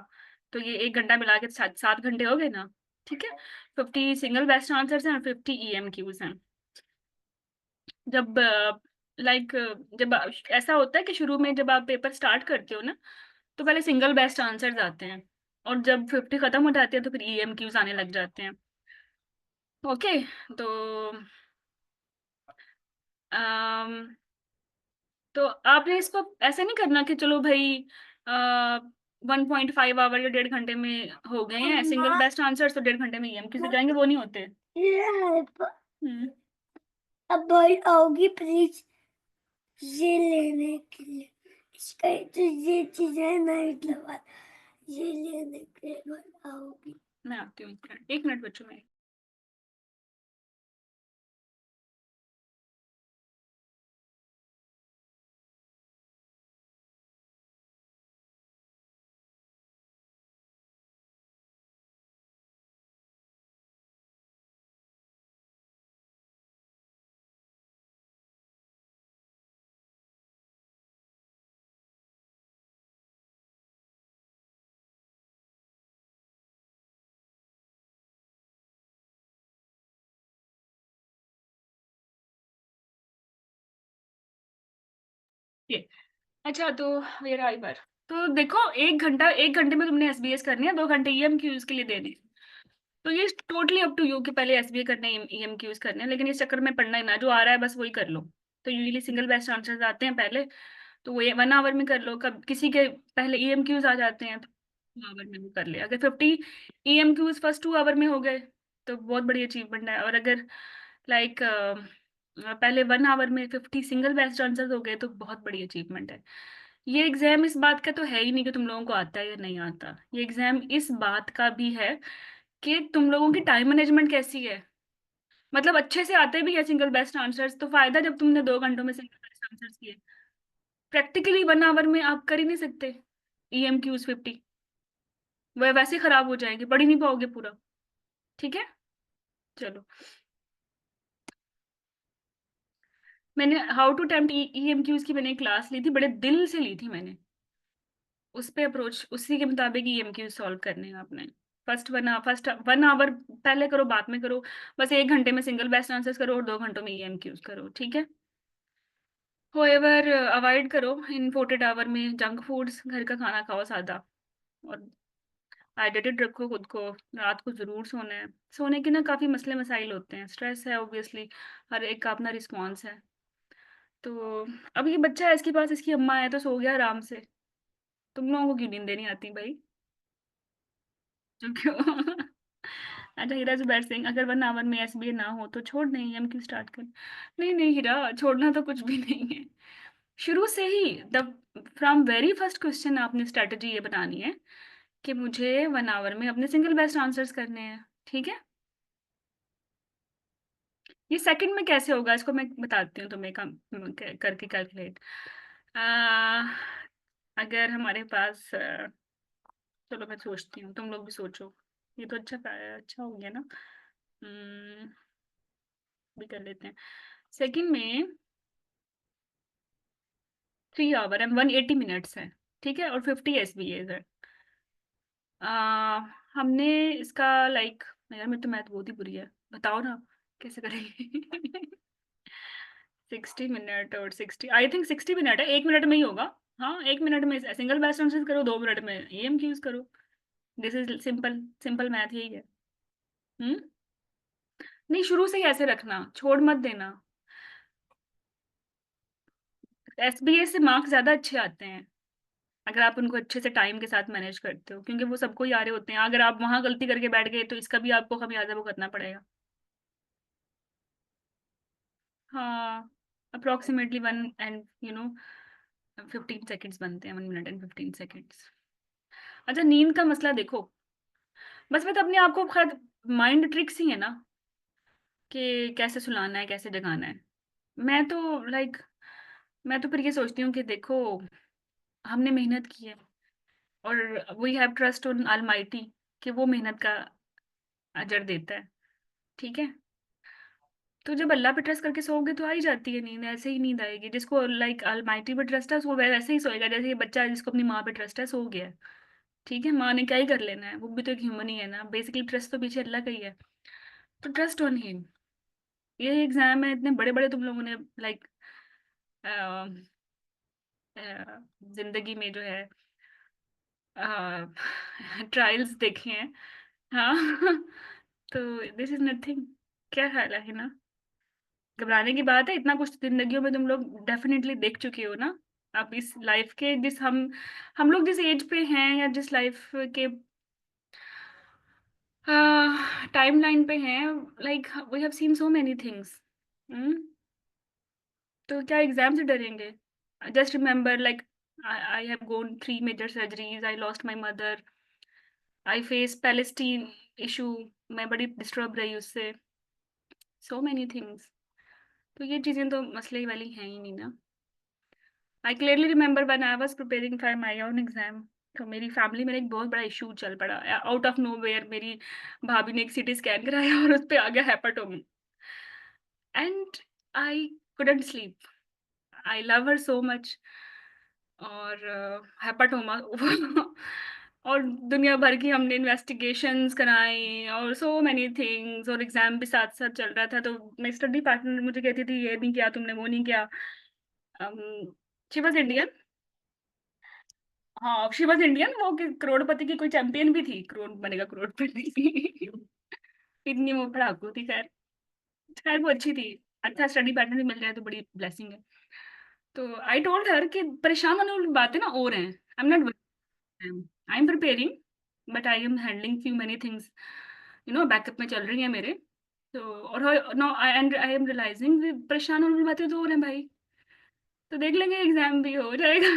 S1: तो ये 1 घंटा मिला के 7 7 घंटे हो गए ना। ठीक है, 50 सिंगल बेस्ट आंसर्स हैं और 50 EMQs हैं। जब लाइक जब ऐसा होता है कि शुरू में जब आप पेपर स्टार्ट करते हो ना, तो पहले सिंगल बेस्ट आंसर्स आते हैं, और जब 50 खत्म हो जाते हैं तो फिर EMQs आने लग जाते हैं। ओके, तो अम, तो आपने इसको ऐसे नहीं करना कि चलो भाई 1.5 आवर या 1.5 घंटे में हो गए हैं सिंगल
S2: अम्मा,
S1: बेस्ट आंसर्स, तो 1.5 घंटे में EMQ से जाएंगे, वो नहीं होते।
S2: हेल्प,
S1: हम्म।
S2: अब भाई आओगी प्लीज ये लेने के लिए, इसका तो ये चीजें नहीं लगा, ये लेने के लिए बाद आओगी।
S1: मैं आती हूँ, 1 मिनट बच्चों में। ये, अच्छा, तो मेरा आई बार, तो देखो 1 घंटा, 1 घंटे में तुमने SBS करनी है, 2 घंटे EMQs के लिए देने हैं। तो ये टोटली अप टू यू कि पहले SBA करने हैं, EMQs करने हैं, लेकिन इस चक्कर में पढ़ना ही ना, जो आ रहा है बस वही कर लो। तो यूजली सिंगल बेस्ट आंसर्स आते हैं पहले, तो वो 1 आवर में कर लो, कब किसी के पहले EMQs आ जाते हैं तो 2 आवर में भी कर ले। अगर 50 EMQs फर्स्ट 2 आवर में हो गए तो बहुत बड़ी अचीवमेंट है, और अगर लाइक पहले 1 आवर में 50 सिंगल बेस्ट आंसर्स हो गए तो बहुत बड़ी अचीवमेंट है। ये एग्जाम इस बात का तो है ही नहीं कि तुम लोगों को आता है या नहीं आता, ये एग्जाम इस बात का भी है कि तुम लोगों की टाइम मैनेजमेंट कैसी है। मतलब अच्छे से आते भी है सिंगल बेस्ट आंसर्स तो फायदा, जब तुमने 2 घंटों में सिंगल बेस्ट आंसर्स किए। प्रैक्टिकली 1 आवर में आप कर ही नहीं सकते EMQs 50, वह वैसे खराब हो जाएंगे, पढ़ ही नहीं पाओगे पूरा। ठीक है, चलो। मैंने हाउ टू अटेम्प्ट EMQs की मैंने क्लास ली थी, बड़े दिल से ली थी मैंने। उस पे अप्रोच उसी के मुताबिक EMQ सॉल्व करने हैं आपने। फर्स्ट 1 आवर पहले करो, बाद में करो। बस 1 घंटे में सिंगल बेस्ट आंसर्स करो और 2 घंटों में EMQs करो, ठीक है। होएवर अवॉइड करो इम्पोर्टेड आवर में जंक फूड्स, घर का खाना खाओ सादा, और हाइड्रेटेड रखो खुद को। रात को जरूर सोना है, सोने के ना काफी मसले मसाइल होते हैं, स्ट्रेस है ऑब्वियसली, हर एक का अपना रिस्पॉन्स है। तो अब ये बच्चा है, इसके पास इसकी अम्मा है तो सो गया आराम से, तुम लोगों को क्यों नींद नहीं आती भाई? क्यों? अच्छा, हीरा जुबैर सिंह, अगर 1 आवर में SBA ना हो तो छोड़ नहीं, हम क्यों स्टार्ट कर? नहीं नहीं हीरा, छोड़ना तो कुछ भी नहीं है। शुरू से ही the from very first question आपने स्ट्रेटजी ये बनानी है कि मुझे 1 आवर में अपने सिंगल बेस्ट आंसर्स करने हैं, ठीक है। ये सेकंड में कैसे होगा इसको मैं बताती हूँ तुम्हें, कम करके कैलकुलेट। अगर हमारे पास चलो मैं सोचती हूँ, तुम लोग भी सोचो। ये तो अच्छा हो गया ना। भी कर लेते हैं। सेकंड में 3 आवर एंड 180 मिनट्स है, ठीक है, और 50 SBAs है। आ, हमने इसका लाइक, यार मेरी तो मैथ बहुत ही बुरी है, बताओ ना कैसे करेंगे? 60 मिनट और 60, आई थिंक 60 मिनट है, 1 मिनट में ही होगा। हाँ, 1 मिनट में सिंगल बेस्ट आंसर करो, 2 मिनट में EMQs करो। This is simple, simple math यही है। हम्म। नहीं, शुरू से ही ऐसे रखना, छोड़ मत देना। SBA से मार्क्स ज्यादा अच्छे आते हैं अगर आप उनको अच्छे से टाइम के साथ मैनेज करते हो, क्योंकि वो सबको ही आ रहे होते हैं। अगर आप वहां गलती करके बैठ गए तो इसका भी आपको खमियाजा भुगतना पड़ेगा। हाँ, अप्रोक्सीमेटली 1 एंड 15 सेकेंड्स बनते हैं, 1 मिनट एंड 15 सेकेंड्स। अच्छा, नींद का मसला देखो, बस मैं तो अपने आप को खैर, माइंड ट्रिक्स ही है ना, कि कैसे सुलाना है, कैसे जगाना है। मैं तो लाइक मैं तो फिर ये सोचती हूँ कि देखो, हमने मेहनत की है और we have trust on almighty कि वो मेहनत का अजर देता है, ठीक है? तो जब अल्लाह पे ट्रस्ट करके सोओगे तो आ ही जाती है नींद, ऐसे ही नींद आएगी। जिसको लाइक ऑलमाइटी पे ट्रस्ट है वो वैसे ही सोएगा जैसे ये बच्चा जिसको अपनी माँ पे ट्रस्ट है सो गया है, ठीक है? माँ ने क्या ही कर लेना है, वो भी तो एक ह्यूमन ही है ना। बेसिकली ट्रस्ट तो पीछे अल्लाह का ही है। तो ट्रस्ट ऑन हिम। ये एग्जाम है, इतने बड़े बड़े तुम लोगों ने लाइक जिंदगी में जो है ट्रायल्स देखे हैं। हाँ तो दिस इज नथिंग। क्या ख्याल है ना? घबराने की बात है? इतना कुछ जिंदगियों में तुम लोग डेफिनेटली देख चुके हो ना। आप इस लाइफ के जिस हम लोग जिस एज पे हैं या जिस लाइफ के टाइम लाइन पे हैं, like we have seen so many things. तो क्या एग्जाम से डरेंगे? Just remember like I have gone 3 major surgeries, I lost my mother, I face Palestine issue, मैं बड़ी डिस्टर्ब रही उससे। So many things. तो ये चीज़ें तो मसले वाली हैं ही नहीं ना। I clearly remember when I was preparing for my own exam, तो मेरी फैमिली में एक बहुत बड़ा इशू चल पड़ा। आउट ऑफ नोवेयर मेरी भाभी ने एक सिटी स्कैन कराया और उस पे आ गया hepatoma and I couldn't sleep. I love her so much और हेपाटोमा और दुनिया भर की हमने इन्वेस्टिगेशंस कराई और सो मेनी थिंग्स, और एग्जाम भी साथ साथ चल रहा था। तो मेरी स्टडी पार्टनर मुझे कहती थी ये नहीं किया तुमने, वो नहीं किया। She was Indian. हाँ शी वॉज इंडियन। वो करोड़पति की कोई चैंपियन भी थी, करोड़ बनेगा करोड़पति इतनी वो पढ़ाकू थी। खैर खैर वो अच्छी थी। अच्छा स्टडी पार्टनर भी मिल जाए तो बड़ी ब्लेसिंग है। तो आई टोल्ड हर कि परेशान होने वाली बातें ना और हैं। I am not, I am preparing but I am handling few many things, backup में चल रही हैं मेरे। तो और no I and I am realizing परेशान होने वाली बातें तो और हैं भाई। तो देख लेंगे एग्जाम भी हो जाएगा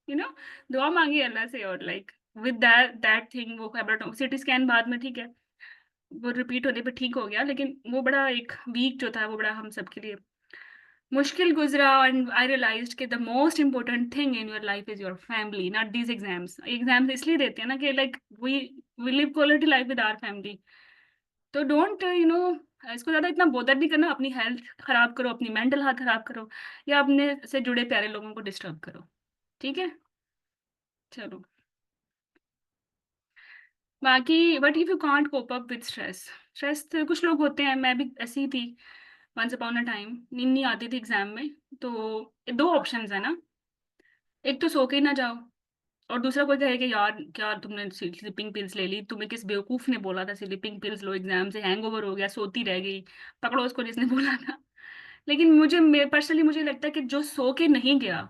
S1: यू नो दुआ मांगी अल्लाह से। और लाइक विद दैट थिंग वो सिटी स्कैन बाद में ठीक है, वो रिपीट होने पे ठीक हो गया, लेकिन वो बड़ा एक वीक जो था वो बड़ा हम सबके लिए मुश्किल गुजरा। एंड आई रियलाइज्ड कि the most important thing in your life is your family, not these exams. Exams इसलिए देते हैं ना कि like we we live quality life with our family. तो डोंट इसको ज़्यादा इतना बोदर नहीं करना। अपनी हेल्थ खराब करो, अपनी मेंटल हेल्थ खराब करो, या अपने से जुड़े प्यारे लोगों को डिस्टर्ब करो, ठीक है? चलो, बाकी but if you can't cope up with stress, stress तो कुछ लोग होते हैं, मैं भी ऐसी ही थी। वंस अपॉन अ टाइम नींद नहीं आती थी एग्जाम में। तो दो ऑप्शंस है ना, एक तो सो के ही ना जाओ, और दूसरा कोई कहे कि यार क्या तुमने स्लीपिंग पिल्स ले ली, तुम्हें किस बेवकूफ ने बोला था स्लीपिंग पिल्स लो, एग्जाम से हैंगओवर हो गया, सोती रह गई, पकड़ो उसको जिसने बोला था। लेकिन पर्सनली मुझे लगता है कि जो सो के नहीं गया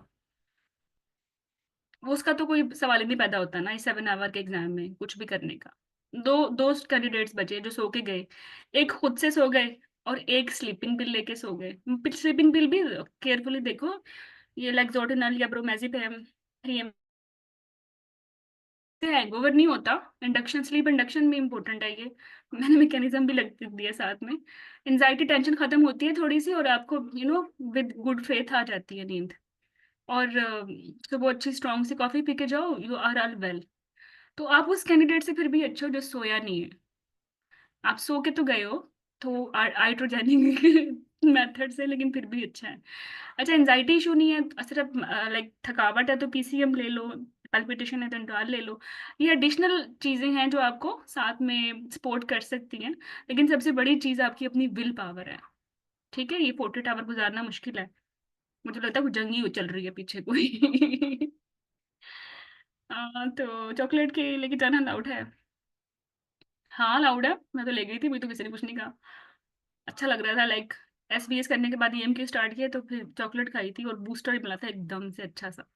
S1: वो उसका तो कोई सवाल ही नहीं पैदा होता ना इस 7 आवर के एग्जाम में कुछ भी करने का। दो कैंडिडेट्स बचे जो सो के गए, एक खुद से सो गए और एक स्लीपिंग पिल लेके सो गए। स्लीपिंग पिल भी केयरफुली देखो, ये लेक्सोटिनल या ब्रोमेज़ेपिम 3 से हैंगओवर नहीं होता। इंडक्शन स्लीप इंडक्शन भी इंपॉर्टेंट है ये, मैंने मैकेनिज्म भी लिख दिया साथ में। एंजाइटी टेंशन खत्म होती है थोड़ी सी और आपको विद गुड फेथ आ जाती है नींद। और सुबह अच्छी स्ट्रॉन्ग सी कॉफी पी के जाओ, यू आर ऑल वेल। तो आप उस कैंडिडेट से फिर भी अच्छे हो जो सोया नहीं है। आप सो के तो गए हो, तो आइट्रोजेनिक मेथड से, लेकिन फिर भी अच्छा है। अच्छा एंजाइटी इशू नहीं है, सिर्फ लाइक थकावट है तो पीसीएम ले लो, पैल्पिटेशन है तो इंटरवाल ले लो। ये एडिशनल चीज़ें हैं जो आपको साथ में सपोर्ट कर सकती हैं, लेकिन सबसे बड़ी चीज़ आपकी अपनी विल पावर है, ठीक है? ये 48 आवर गुजारना मुश्किल है। मुझे लगता है कुछ जंगी चल रही है पीछे कोई तो चॉकलेट के लेके जाना अलाउड है? हाँ अलाउड है, मैं तो ले गई थी, मुझे तो किसी ने कुछ नहीं कहा। अच्छा लग रहा था लाइक एसबीएस करने के बाद ईएमक्यू स्टार्ट किया तो फिर चॉकलेट खाई थी और बूस्टर ही मिला था एकदम से अच्छा सा।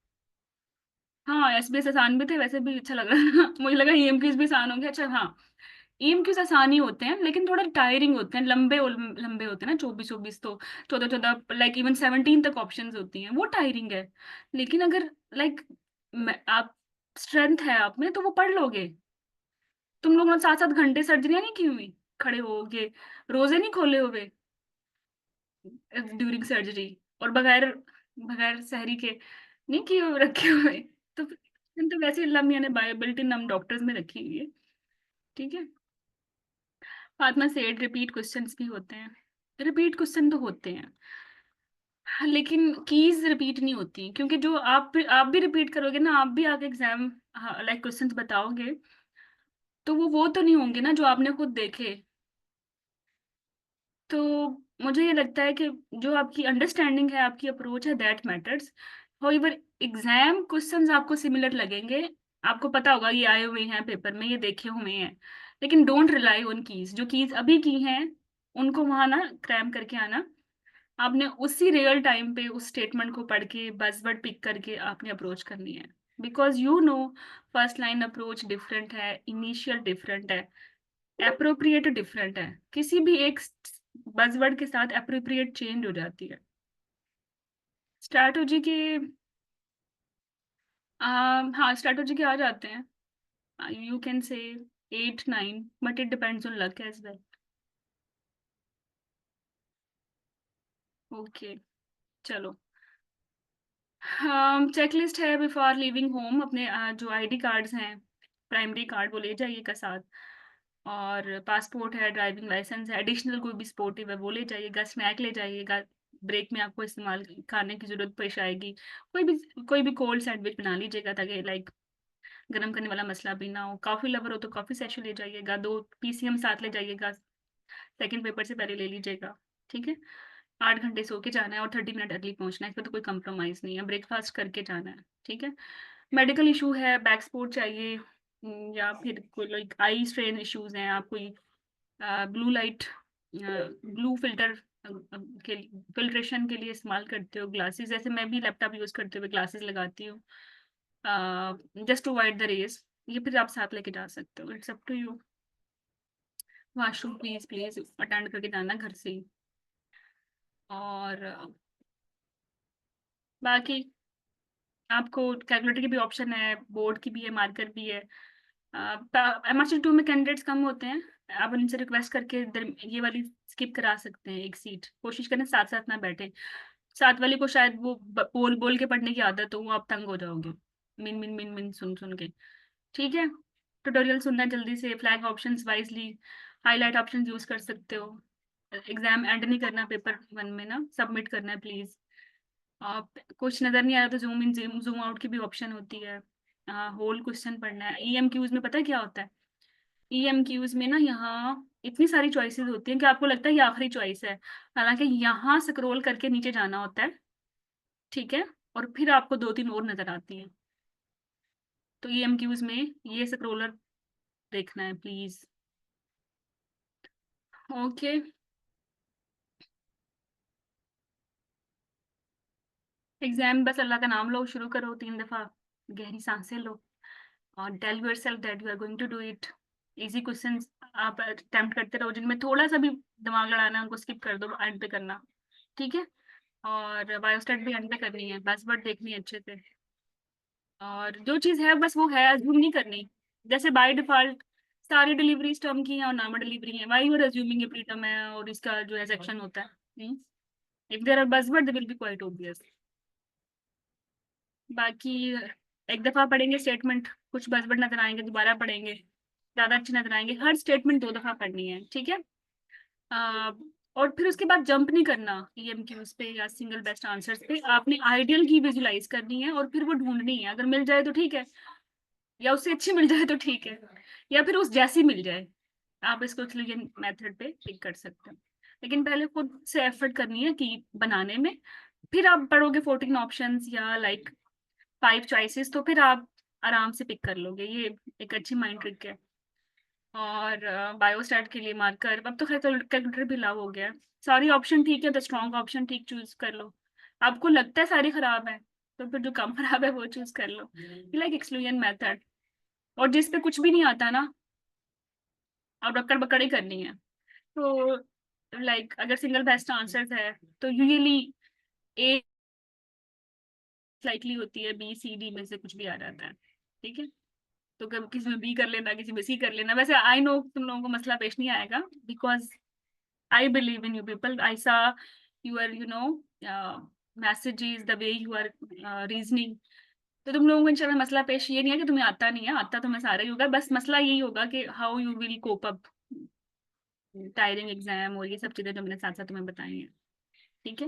S1: हाँ एसबीएस आसान भी थे, वैसे भी अच्छा लग रहा था मुझे लगा ईएमक्यूज भी आसान होंगे। अच्छा हाँ, ईएमक्यूज आसान ही होते हैं लेकिन थोड़ा टायरिंग होते हैं, लंबे लंबे होते हैं ना, 24 24 तो 14 14 लाइक इवन 17 तक ऑप्शंस होती हैं, वो टायरिंग है। लेकिन अगर लाइक आप स्ट्रेंथ है आप में तो वो पढ़ लोगे। तुम लोगों ने 7 7 घंटे सर्जरियां नहीं की हुई, खड़े होगे, रोजे नहीं खोले हुए ड्यूरिंग सर्जरी, और बगैर बगैर सहरी के नहीं किए हुए रखे हुए। तो तो वैसे अल्लाह मियां ने बिल्ट इन हम डॉक्टर्स में रखी हुई है। ठीक है। फातिमा सेड रिपीट क्वेश्चंस भी होते हैं, रिपीट क्वेश्चन तो होते हैं, हाँ, लेकिन कीज रिपीट नहीं होती, क्योंकि जो आप भी रिपीट करोगे ना, आप भी आगे एग्जाम लाइक क्वेश्चंस बताओगे, तो वो तो नहीं होंगे ना जो आपने खुद देखे। तो मुझे ये लगता है कि जो आपकी अंडरस्टैंडिंग है, आपकी अप्रोच है, that matters. However exam questions आपको सिमिलर लगेंगे, आपको पता होगा ये आए हुए हैं पेपर में, ये देखे हुए हैं, लेकिन डोंट रिलाई ऑन कीज। जो कीज अभी की हैं उनको वहां ना क्रैम करके आना, आपने उसी रियल टाइम पे उस स्टेटमेंट को पढ़ के बज़वर्ड पिक करके आपने अप्रोच करनी है, because you know first line approach different है, इनिशियल डिफरेंट है, एप्रोप्रिएट डिफरेंट है, किसी भी एक बज़वर्ड के साथ एप्रोप्रिएट चेंज हो जाती है। स्ट्रैटेजी के हाँ स्ट्रैटेजी के आ जाते हैं, यू कैन से 8 9, but it depends on luck as well. Okay चलो, चेकलिस्ट है बिफोर लिविंग होम। अपने जो आईडी कार्ड्स हैं, प्राइमरी कार्ड वो ले जाइएगा साथ, और पासपोर्ट है, ड्राइविंग लाइसेंस है, एडिशनल कोई भी स्पोर्टिव है वो ले जाइएगा, स्नैक ले जाइएगा, ब्रेक में आपको इस्तेमाल खाने की जरूरत पेश आएगी, कोई भी कोल्ड सैंडविच बना लीजिएगा, ताकि लाइक गर्म करने वाला मसला भी ना हो। कॉफी लवर हो तो कॉफी सेशन ले जाइएगा, 2 PCM साथ ले जाइएगा, सेकंड पेपर से पहले ले लीजिएगा। ठीक है। 8 घंटे सो के जाना है और 30 मिनट अर्ली पहुंचना है, इसमें तो कोई कंप्रोमाइज नहीं है, ब्रेकफास्ट करके जाना है। ठीक है। मेडिकल इशू है, बैक सपोर्ट चाहिए, या फिर कोई लाइक आई स्ट्रेन इश्यूज हैं, आप कोई ब्लू लाइट ब्लू फिल्टर के फिल्ट्रेशन के लिए इस्तेमाल करते हो, ग्लासेस, जैसे मैं भी लैपटॉप यूज करते हुए ग्लासेस लगाती हूँ just to avoid the rays, ये फिर आप साथ लेके जा सकते हो, it's up to you. Washroom please please attend करके जाना घर से ही। और बाकी आपको कैलकुलेटर की भी ऑप्शन है, बोर्ड की भी है, मार्कर भी है। MRC 2 में कैंडिडेट्स कम होते हैं, आप उनसे रिक्वेस्ट करके ये वाली स्किप करा सकते हैं, एक सीट कोशिश करें साथ साथ ना बैठे, साथ वाली को शायद वो बोल बोल के पढ़ने की आदत हो, वो आप तंग हो जाओगे मिन मिन मिन मिन सुन सुन के। ठीक है। ट्यूटोरियल सुनना जल्दी से, flag options wisely, highlight options use कर सकते हो। एग्जाम एंड नहीं करना पेपर 1 में ना, सबमिट करना है प्लीज। आप कुछ नजर नहीं आया तो जूम इन जूम आउट की भी ऑप्शन होती है। होल क्वेश्चन पढ़ना है। EMQs में पता है क्या होता है? EMQs में ना यहाँ इतनी सारी चॉइसेस होती हैं कि आपको लगता है ये आखिरी चॉइस है, हालांकि यहाँ स्क्रॉल करके नीचे जाना होता है। ठीक है। और फिर आपको 2 3 और नजर आती हैं, तो EMQs में ये स्क्रॉलर देखना है प्लीज। ओके। एग्जाम बस अल्लाह का नाम लो, शुरू करो, 3 दफा गहरी सांसें लो, और tell yourself that you are going to do it. Easy questions आप अटेम्प्ट करते रहो, जिनमें थोड़ा सा भी दिमाग लड़ाना है उनको स्किप कर दो, एंड पे करना। ठीक है। और बायोस्टेट भी एंड पे करनी है, बस वर्ड देखनी है अच्छे से, और जो चीज़ है बस वो है, अज्यूम नहीं करनी। जैसे बाय डिफॉल्ट सारी डिलीवरी टर्म की है और नॉर्मल डिलीवरी है, वाई यू आर अज्यूमिंग ये प्री टर्म है और इसका जो है सेक्शन होता है। If there are buzzword they will be quite obvious. बाकी एक दफा पढ़ेंगे स्टेटमेंट, कुछ बज़वर्ड नजर आएंगे दोबारा पढ़ेंगे, ज्यादा अच्छे नजर आएंगे, हर स्टेटमेंट 2 दफा पढ़नी है। ठीक है। अ, और फिर उसके बाद जंप नहीं करना EMQs पे या सिंगल बेस्ट आंसर्स पे, आपने आइडियल की विजुलाइज करनी है और फिर वो ढूंढनी है, अगर मिल जाए तो ठीक है, या उससे अच्छी मिल जाए तो ठीक है, या फिर उस जैसी मिल जाए, आप इसको ये मेथड पे पिक कर सकते हैं। लेकिन पहले खुद से एफर्ट करनी है कि बनाने में, फिर आप पढ़ोगे 14 ऑप्शंस या लाइक 5 चॉइसेस, तो फिर आप आराम से पिक कर लोगे, ये एक अच्छी माइंड ट्रिक है। और बायोस्टैट के लिए मार्कर, अब तो खैर कैलकुलेटर भी लाभ हो गया है। सारी ऑप्शन ठीक है तो स्ट्रॉन्ग ऑप्शन ठीक चूज कर लो, आपको लगता है सारी खराब है तो फिर जो कम खराब है वो चूज कर लो, लाइक एक्सक्लूजन मेथड। और जिस पे कुछ भी नहीं आता ना, अब अक्कड़ बकड़ ही करनी है, तो लाइक अगर सिंगल बेस्ट आंसर है तो यूजुअली ए लाइकली होती है, B C D में से कुछ भी आ जाता है। ठीक है। तो कभी किसी में बी कर लेना, किसी में सी कर लेना। वैसे आई नो तुम लोगों को मसला पेश नहीं आएगा, because I believe in you people. I saw your messages, the way you are reasoning. तो तुम लोगों को इंशाल्लाह मसला पेश ये नहीं है कि तुम्हें आता नहीं है, आता तुम्हें सारा ही होगा। बस मसला यही होगा कि how you will cope up tiring exam और ये सब चीजें जो मैंने साथ साथ तुम्हें बताई हैं। ठीक है,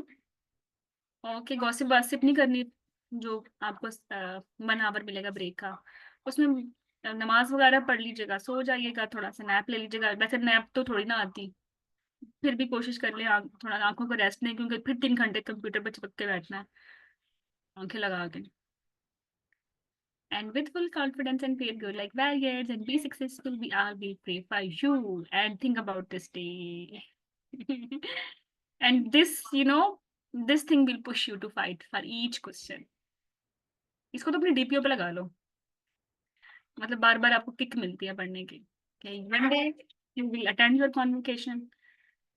S1: ओके। गॉसिप वॉसिप नहीं करनी। जो आपको 1 आवर मिलेगा ब्रेक का, उसमें नमाज वगैरह पढ़ लीजिएगा, सो जाइएगा, थोड़ा सा नैप ले लीजिएगा। वैसे नैप तो थोड़ी ना आती, फिर भी कोशिश कर ले थोड़ा आंखों को रेस्ट नहीं, क्योंकि फिर 3 घंटे कंप्यूटर पर चिपक के बैठना है आंखें लगा के। And with full confidence and faith, go like warriors and be successful. We all will pray for you and think about this day. And this, this thing will push you to fight for each question. इसको तो अपने DPO पे लगा लो, मतलब बार बार आपको kick मिलती है पढ़ने की। One day you will attend your convocation.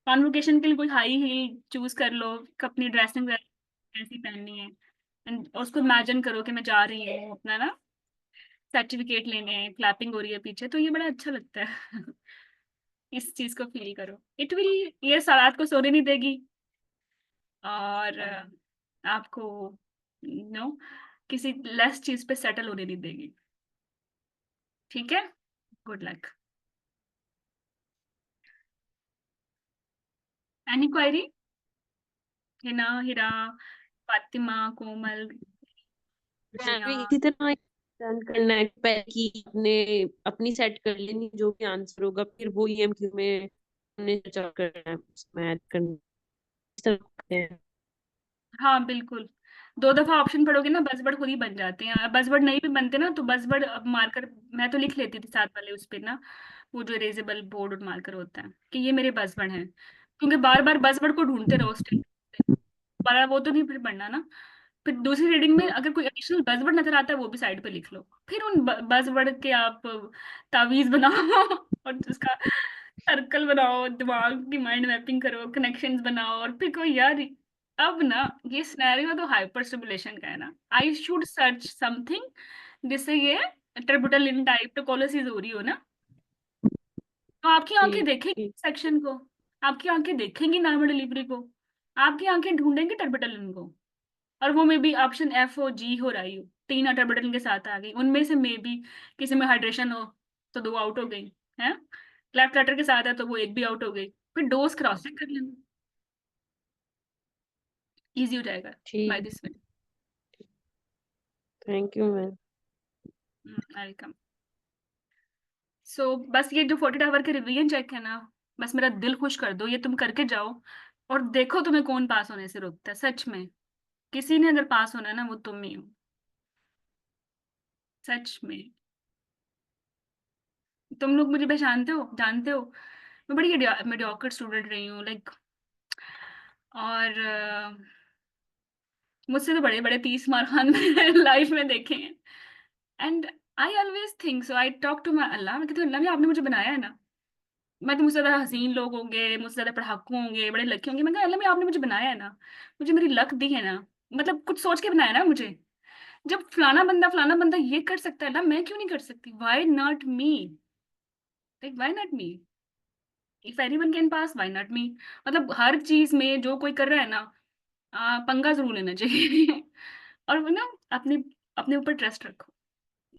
S1: Convocation के लिए कोई हाई हील चूज कर लो, अपनी ड्रेसिंग कैसी पहननी है, एंड उसको इमेजिन करो कि मैं जा रही हूँ अपना ना सर्टिफिकेट लेने, क्लैपिंग हो रही है पीछे, तो ये बड़ा अच्छा लगता है। इस चीज को फील करो। इट विल, ये रात को सोने नहीं देगी, और आपको नो किसी लेस चीज पे सेटल होने नहीं देगी। ठीक है, good luck. Any query? Hina, Hira, Fatima, Komal,
S3: भी
S1: जिया।
S3: इसी तरह डन करना है पहले कि अपने अपनी सेट कर लेनी जो भी आंसर होगा, फिर वो EMQ में हमने चर्चा करना है, उसमें ऐड करना है। इस तरह करते हैं।
S1: हाँ बिल्कुल, 2 दफा ऑप्शन पढ़ोगे ना बजवर्ड खुद ही बन जाते हैं। बजवर्ड नहीं भी बनते ना तो बजवर्ड मार्कर मैं तो लिख लेती थी साथ वाले उस पे ना, वो जो इरेजेबल बोर्ड मार्कर होता है, कि ये मेरे बजवर्ड हैं। क्योंकि बार बार बजवर्ड को ढूंढते रहो स्टेट, बार वो तो नहीं फिर पढ़ना ना। फिर दूसरी रीडिंग में अगर कोई एडिशनल बजवर्ड नजर आता है वो भी साइड पे लिख लो, फिर उन बजवर्ड के आप तावीज बनाओ और उसका सर्कल बनाओ, दिमाग की माइंड मैपिंग करो, कनेक्शंस बनाओ, और फिर कोई यार अब ना ये सिनेरियो तो हाइपर स्टिमुलेशन का है ना, आई शुड सर्च समथिंग जिससे ये ट्रिब्यूटल टाइप टोकोलोसिस हो रही हो ना, तो आपकी आंखें
S3: ठीक
S1: देखेंगी
S3: ठीक।
S1: सेक्शन को, आपकी आंखें देखेंगी नॉर्मल डिलीवरी को, आपकी आंखें ढूंढेंगी टर्बिटल को। और वो मे बी ऑप्शन एफ हो, जी हो, रही हो, 3 टर्बिटल के साथ आ गई, उनमें से मे बी किसी में हाइड्रेशन हो तो 2 आउट हो गई है, लेफ्ट लेटर के साथ है तो वो 1 भी आउट हो गई, फिर डोज क्रॉस चेक कर लेना, इजी हो जाएगा बाय
S3: ठीक।
S1: This way.
S3: Thank you ma'am.
S1: Welcome. So बस ये जो 48 आवर के रिवीजन चेक है ना, बस मेरा दिल खुश कर दो, ये तुम करके जाओ और देखो तुम्हें कौन पास होने से रोकता है। सच में किसी ने अगर पास होना है ना वो तुम ही हो, सच में। तुम लोग मुझे पहचानते हो, जानते हो मैं बड़ी मीडियोकर स्टूडेंट रही हूँ, लाइक। और मुझसे तो बड़े बड़े 30 मार खान मैंने लाइफ में देखे हैं। And I always think so, I talk to my Allah, मैं कहती हूँ अल्लाह भी आपने मुझे बनाया है ना, मैं तो मुझसे ज्यादा हसीन लोग होंगे, मुझसे ज्यादा पढ़ाकू होंगे, बड़े लकी होंगे, मैं कहा अल्लाह भी आपने मुझे बनाया है ना, मुझे मेरी लक दी है ना, मतलब कुछ सोच के बनाया ना मुझे। जब फलाना बंदा ये कर सकता है ना, मैं क्यों नहीं कर सकती? Why not me? Like why not me? If anyone can pass, why not me? मतलब हर चीज में जो कोई कर रहा है ना, पंगा जरूर लेना चाहिए। और वो ना अपने अपने ऊपर ट्रस्ट रखो।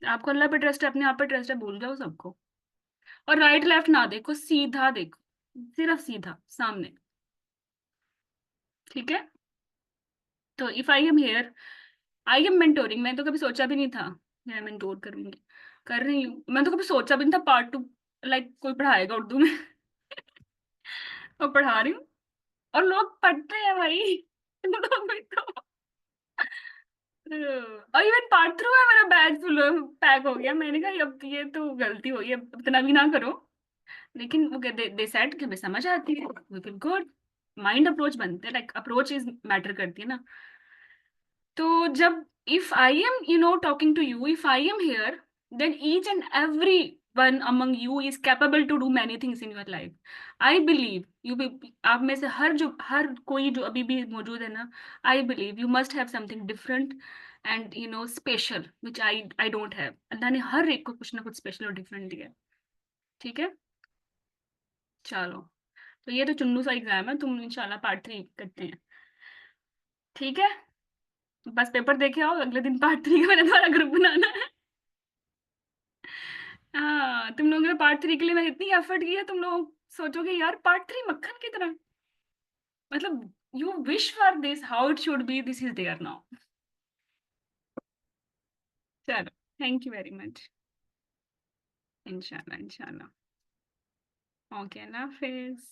S1: आपको अल्लाह पे ट्रस्ट है, अपने आप पे ट्रस्ट है, भूल जाओ सबको। और राइट लेफ्ट ना देखो, सीधा देखो, सिर्फ सीधा सामने। ठीक है, तो if I am here, I am mentoring. मैं तो कभी सोचा भी नहीं था मैं मेंटोर करूंगी, कर रही हूँ। मैं तो कभी सोचा भी नहीं था पार्ट 2 लाइक कोई पढ़ाएगा उर्दू में। और पढ़ा रही हूँ, और लोग पढ़ते हैं भाई। लोग भी तो, और इवन पार्ट थ्रू है, मेरा बैग फुल पैक हो गया। मैंने कहा अब ये तो गलती हो गई, अब इतना भी ना करो। लेकिन वो दे सेड कि हमें समझ आती है, we feel good. Mind approach बनते हैं, लाइक अप्रोच इज मैटर करती है ना। तो जब if I am talking to you, if I am here, then each and every one among you is capable to do many things in your life. I believe you भी, आप में से हर कोई जो अभी भी मौजूद है ना, I believe you must have something different and you know special which I don't have. Allah ने हर एक को कुछ ना कुछ स्पेशल और डिफरेंट दिया है। ठीक है, चलो। तो ये तो चुन्नू सा एग्जाम है, तुम इंशाल्लाह पार्ट 3 करते हैं। ठीक है, बस पेपर देखे आओ, अगले दिन पार्ट 3 का मैंने तुम्हारा ग्रुप बनाना है। हाँ, तुम लोगों ने पार्ट 3 के लिए मैंने इतनी एफर्ट की है, तुम लोग सोचोगे यार पार्ट 3 मक्खन की तरह, मतलब you wish for this, how it should be, this is there now. चलो, थैंक यू वेरी मच। इंशाल्लाह इंशाल्लाह। ओके, अल्लाह हाफिज।